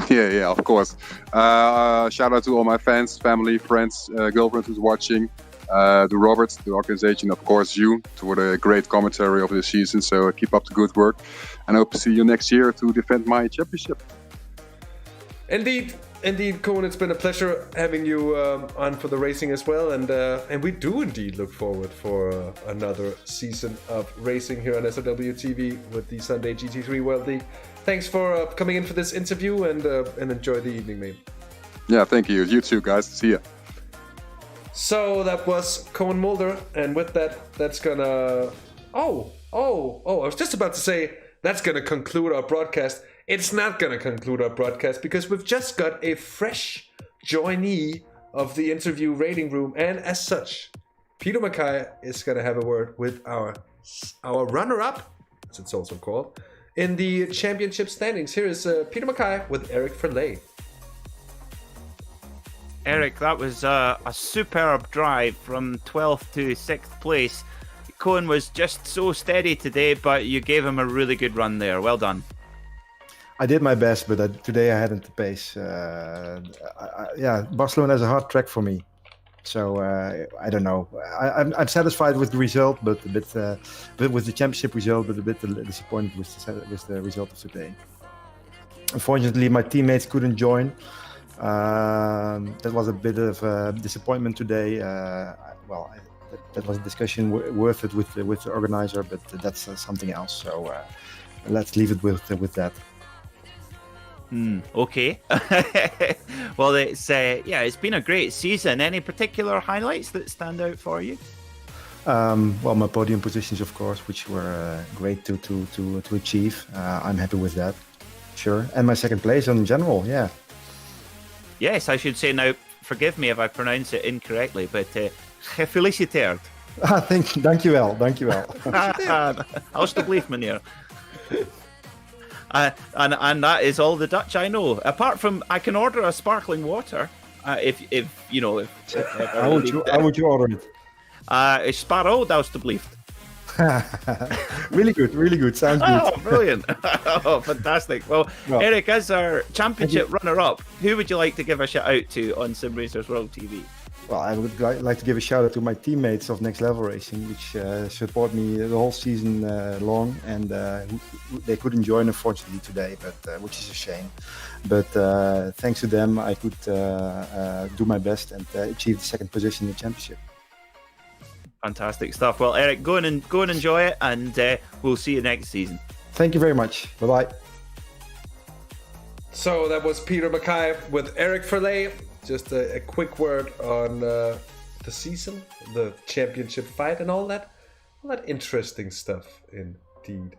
Yeah, of course. Shout out to all my fans, family, friends, girlfriend who's watching. To Robert, the organization, of course, you, for the great commentary of this season. So keep up the good work, and hope to see you next year to defend my championship. Indeed, Cohen, it's been a pleasure having you on for the racing as well, and we do indeed look forward for another season of racing here on SRW TV with the Sunday GT3 World League. Thanks for coming in for this interview, and enjoy the evening, mate. Yeah, thank you. You too, guys. See ya. So that was Cohen Mulder, and with that, that's gonna... Oh, I was just about to say that's gonna conclude our broadcast. It's not gonna conclude our broadcast because we've just got a fresh joinee of the interview rating room, and as such, Peter MacKay is gonna have a word with our runner-up, as it's also called, in the championship standings. Here is Peter MacKay with Eric Verley. Eric, that was a superb drive from 12th to 6th place. Cohen was just so steady today, but you gave him a really good run there. Well done. I did my best, but today I hadn't the pace. Barcelona is a hard track for me. So I don't know. I'm satisfied with the result, but a bit with the championship result, but a bit disappointed with the result of today. Unfortunately, my teammates couldn't join. That was a bit of a disappointment today. That was a discussion worth it with the organizer, but that's something else. So let's leave it with that. Okay. Well, it's been a great season. Any particular highlights that stand out for you? My podium positions, of course, which were great to achieve. I'm happy with that, sure. And my second place in general, yeah. Yes, I should say now, forgive me if I pronounce it incorrectly, but gefeliciteerd. Dankjewel. Alsjeblieft, meneer. And that is all the Dutch I know. Apart from, I can order a sparkling water, if How would you order it? Sparrow, alsjeblieft. Really good. Sounds good. Oh, brilliant. Oh, fantastic. Well, Eric, as our championship runner-up, who would you like to give a shout out to on SimRacers World TV? Well, I would like to give a shout out to my teammates of Next Level Racing, which support me the whole season long, and they couldn't join unfortunately today, but which is a shame. But thanks to them, I could do my best and achieve the second position in the championship. Fantastic stuff. Well, Eric, go and enjoy it, and we'll see you next season. Thank you very much. Bye-bye. So that was Peter MacKay with Eric Verley. Just a quick word on the season, the championship fight, and all that interesting stuff indeed.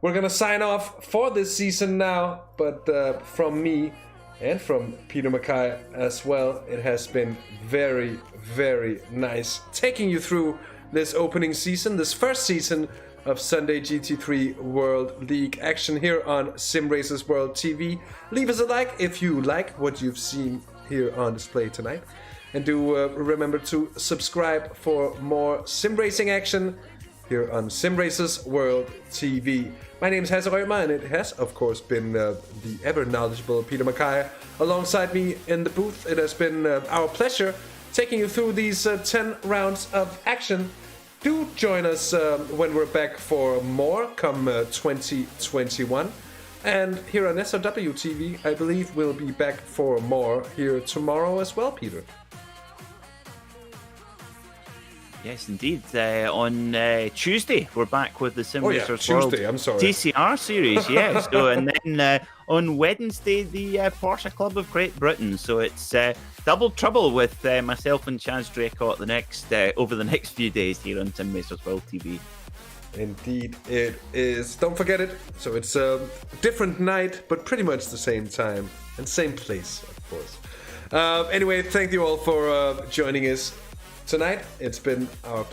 We're gonna sign off for this season now, but from me and from Peter MacKay as well, it has been very, very nice taking you through this opening season, this first season of Sunday GT3 World League action here on SimRacers World TV. Leave us a like if you like what you've seen here on display tonight, and do remember to subscribe for more sim racing action here on SimRacers World TV. My name is Hasse Rømer, and it has, of course, been the ever knowledgeable Peter MacKay alongside me in the booth. It has been our pleasure taking you through these 10 rounds of action. Do join us when we're back for more come 2021. And here on SRW TV, I believe we'll be back for more here tomorrow as well, Peter. Yes, indeed. On Tuesday, we're back with the SimRacers World TCR series. Yeah. So, and then on Wednesday, the Porsche Club of Great Britain. So it's double trouble with myself and Chaz Draycott over the next few days here on SimRacers World TV. Indeed, it is. Don't forget it. So it's a different night, but pretty much the same time and same place, of course. Anyway, thank you all for joining us tonight. It's been our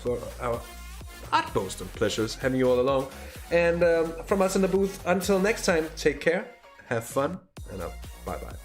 utmost of pleasures having you all along. And from us in the booth, until next time, take care, have fun, and bye-bye.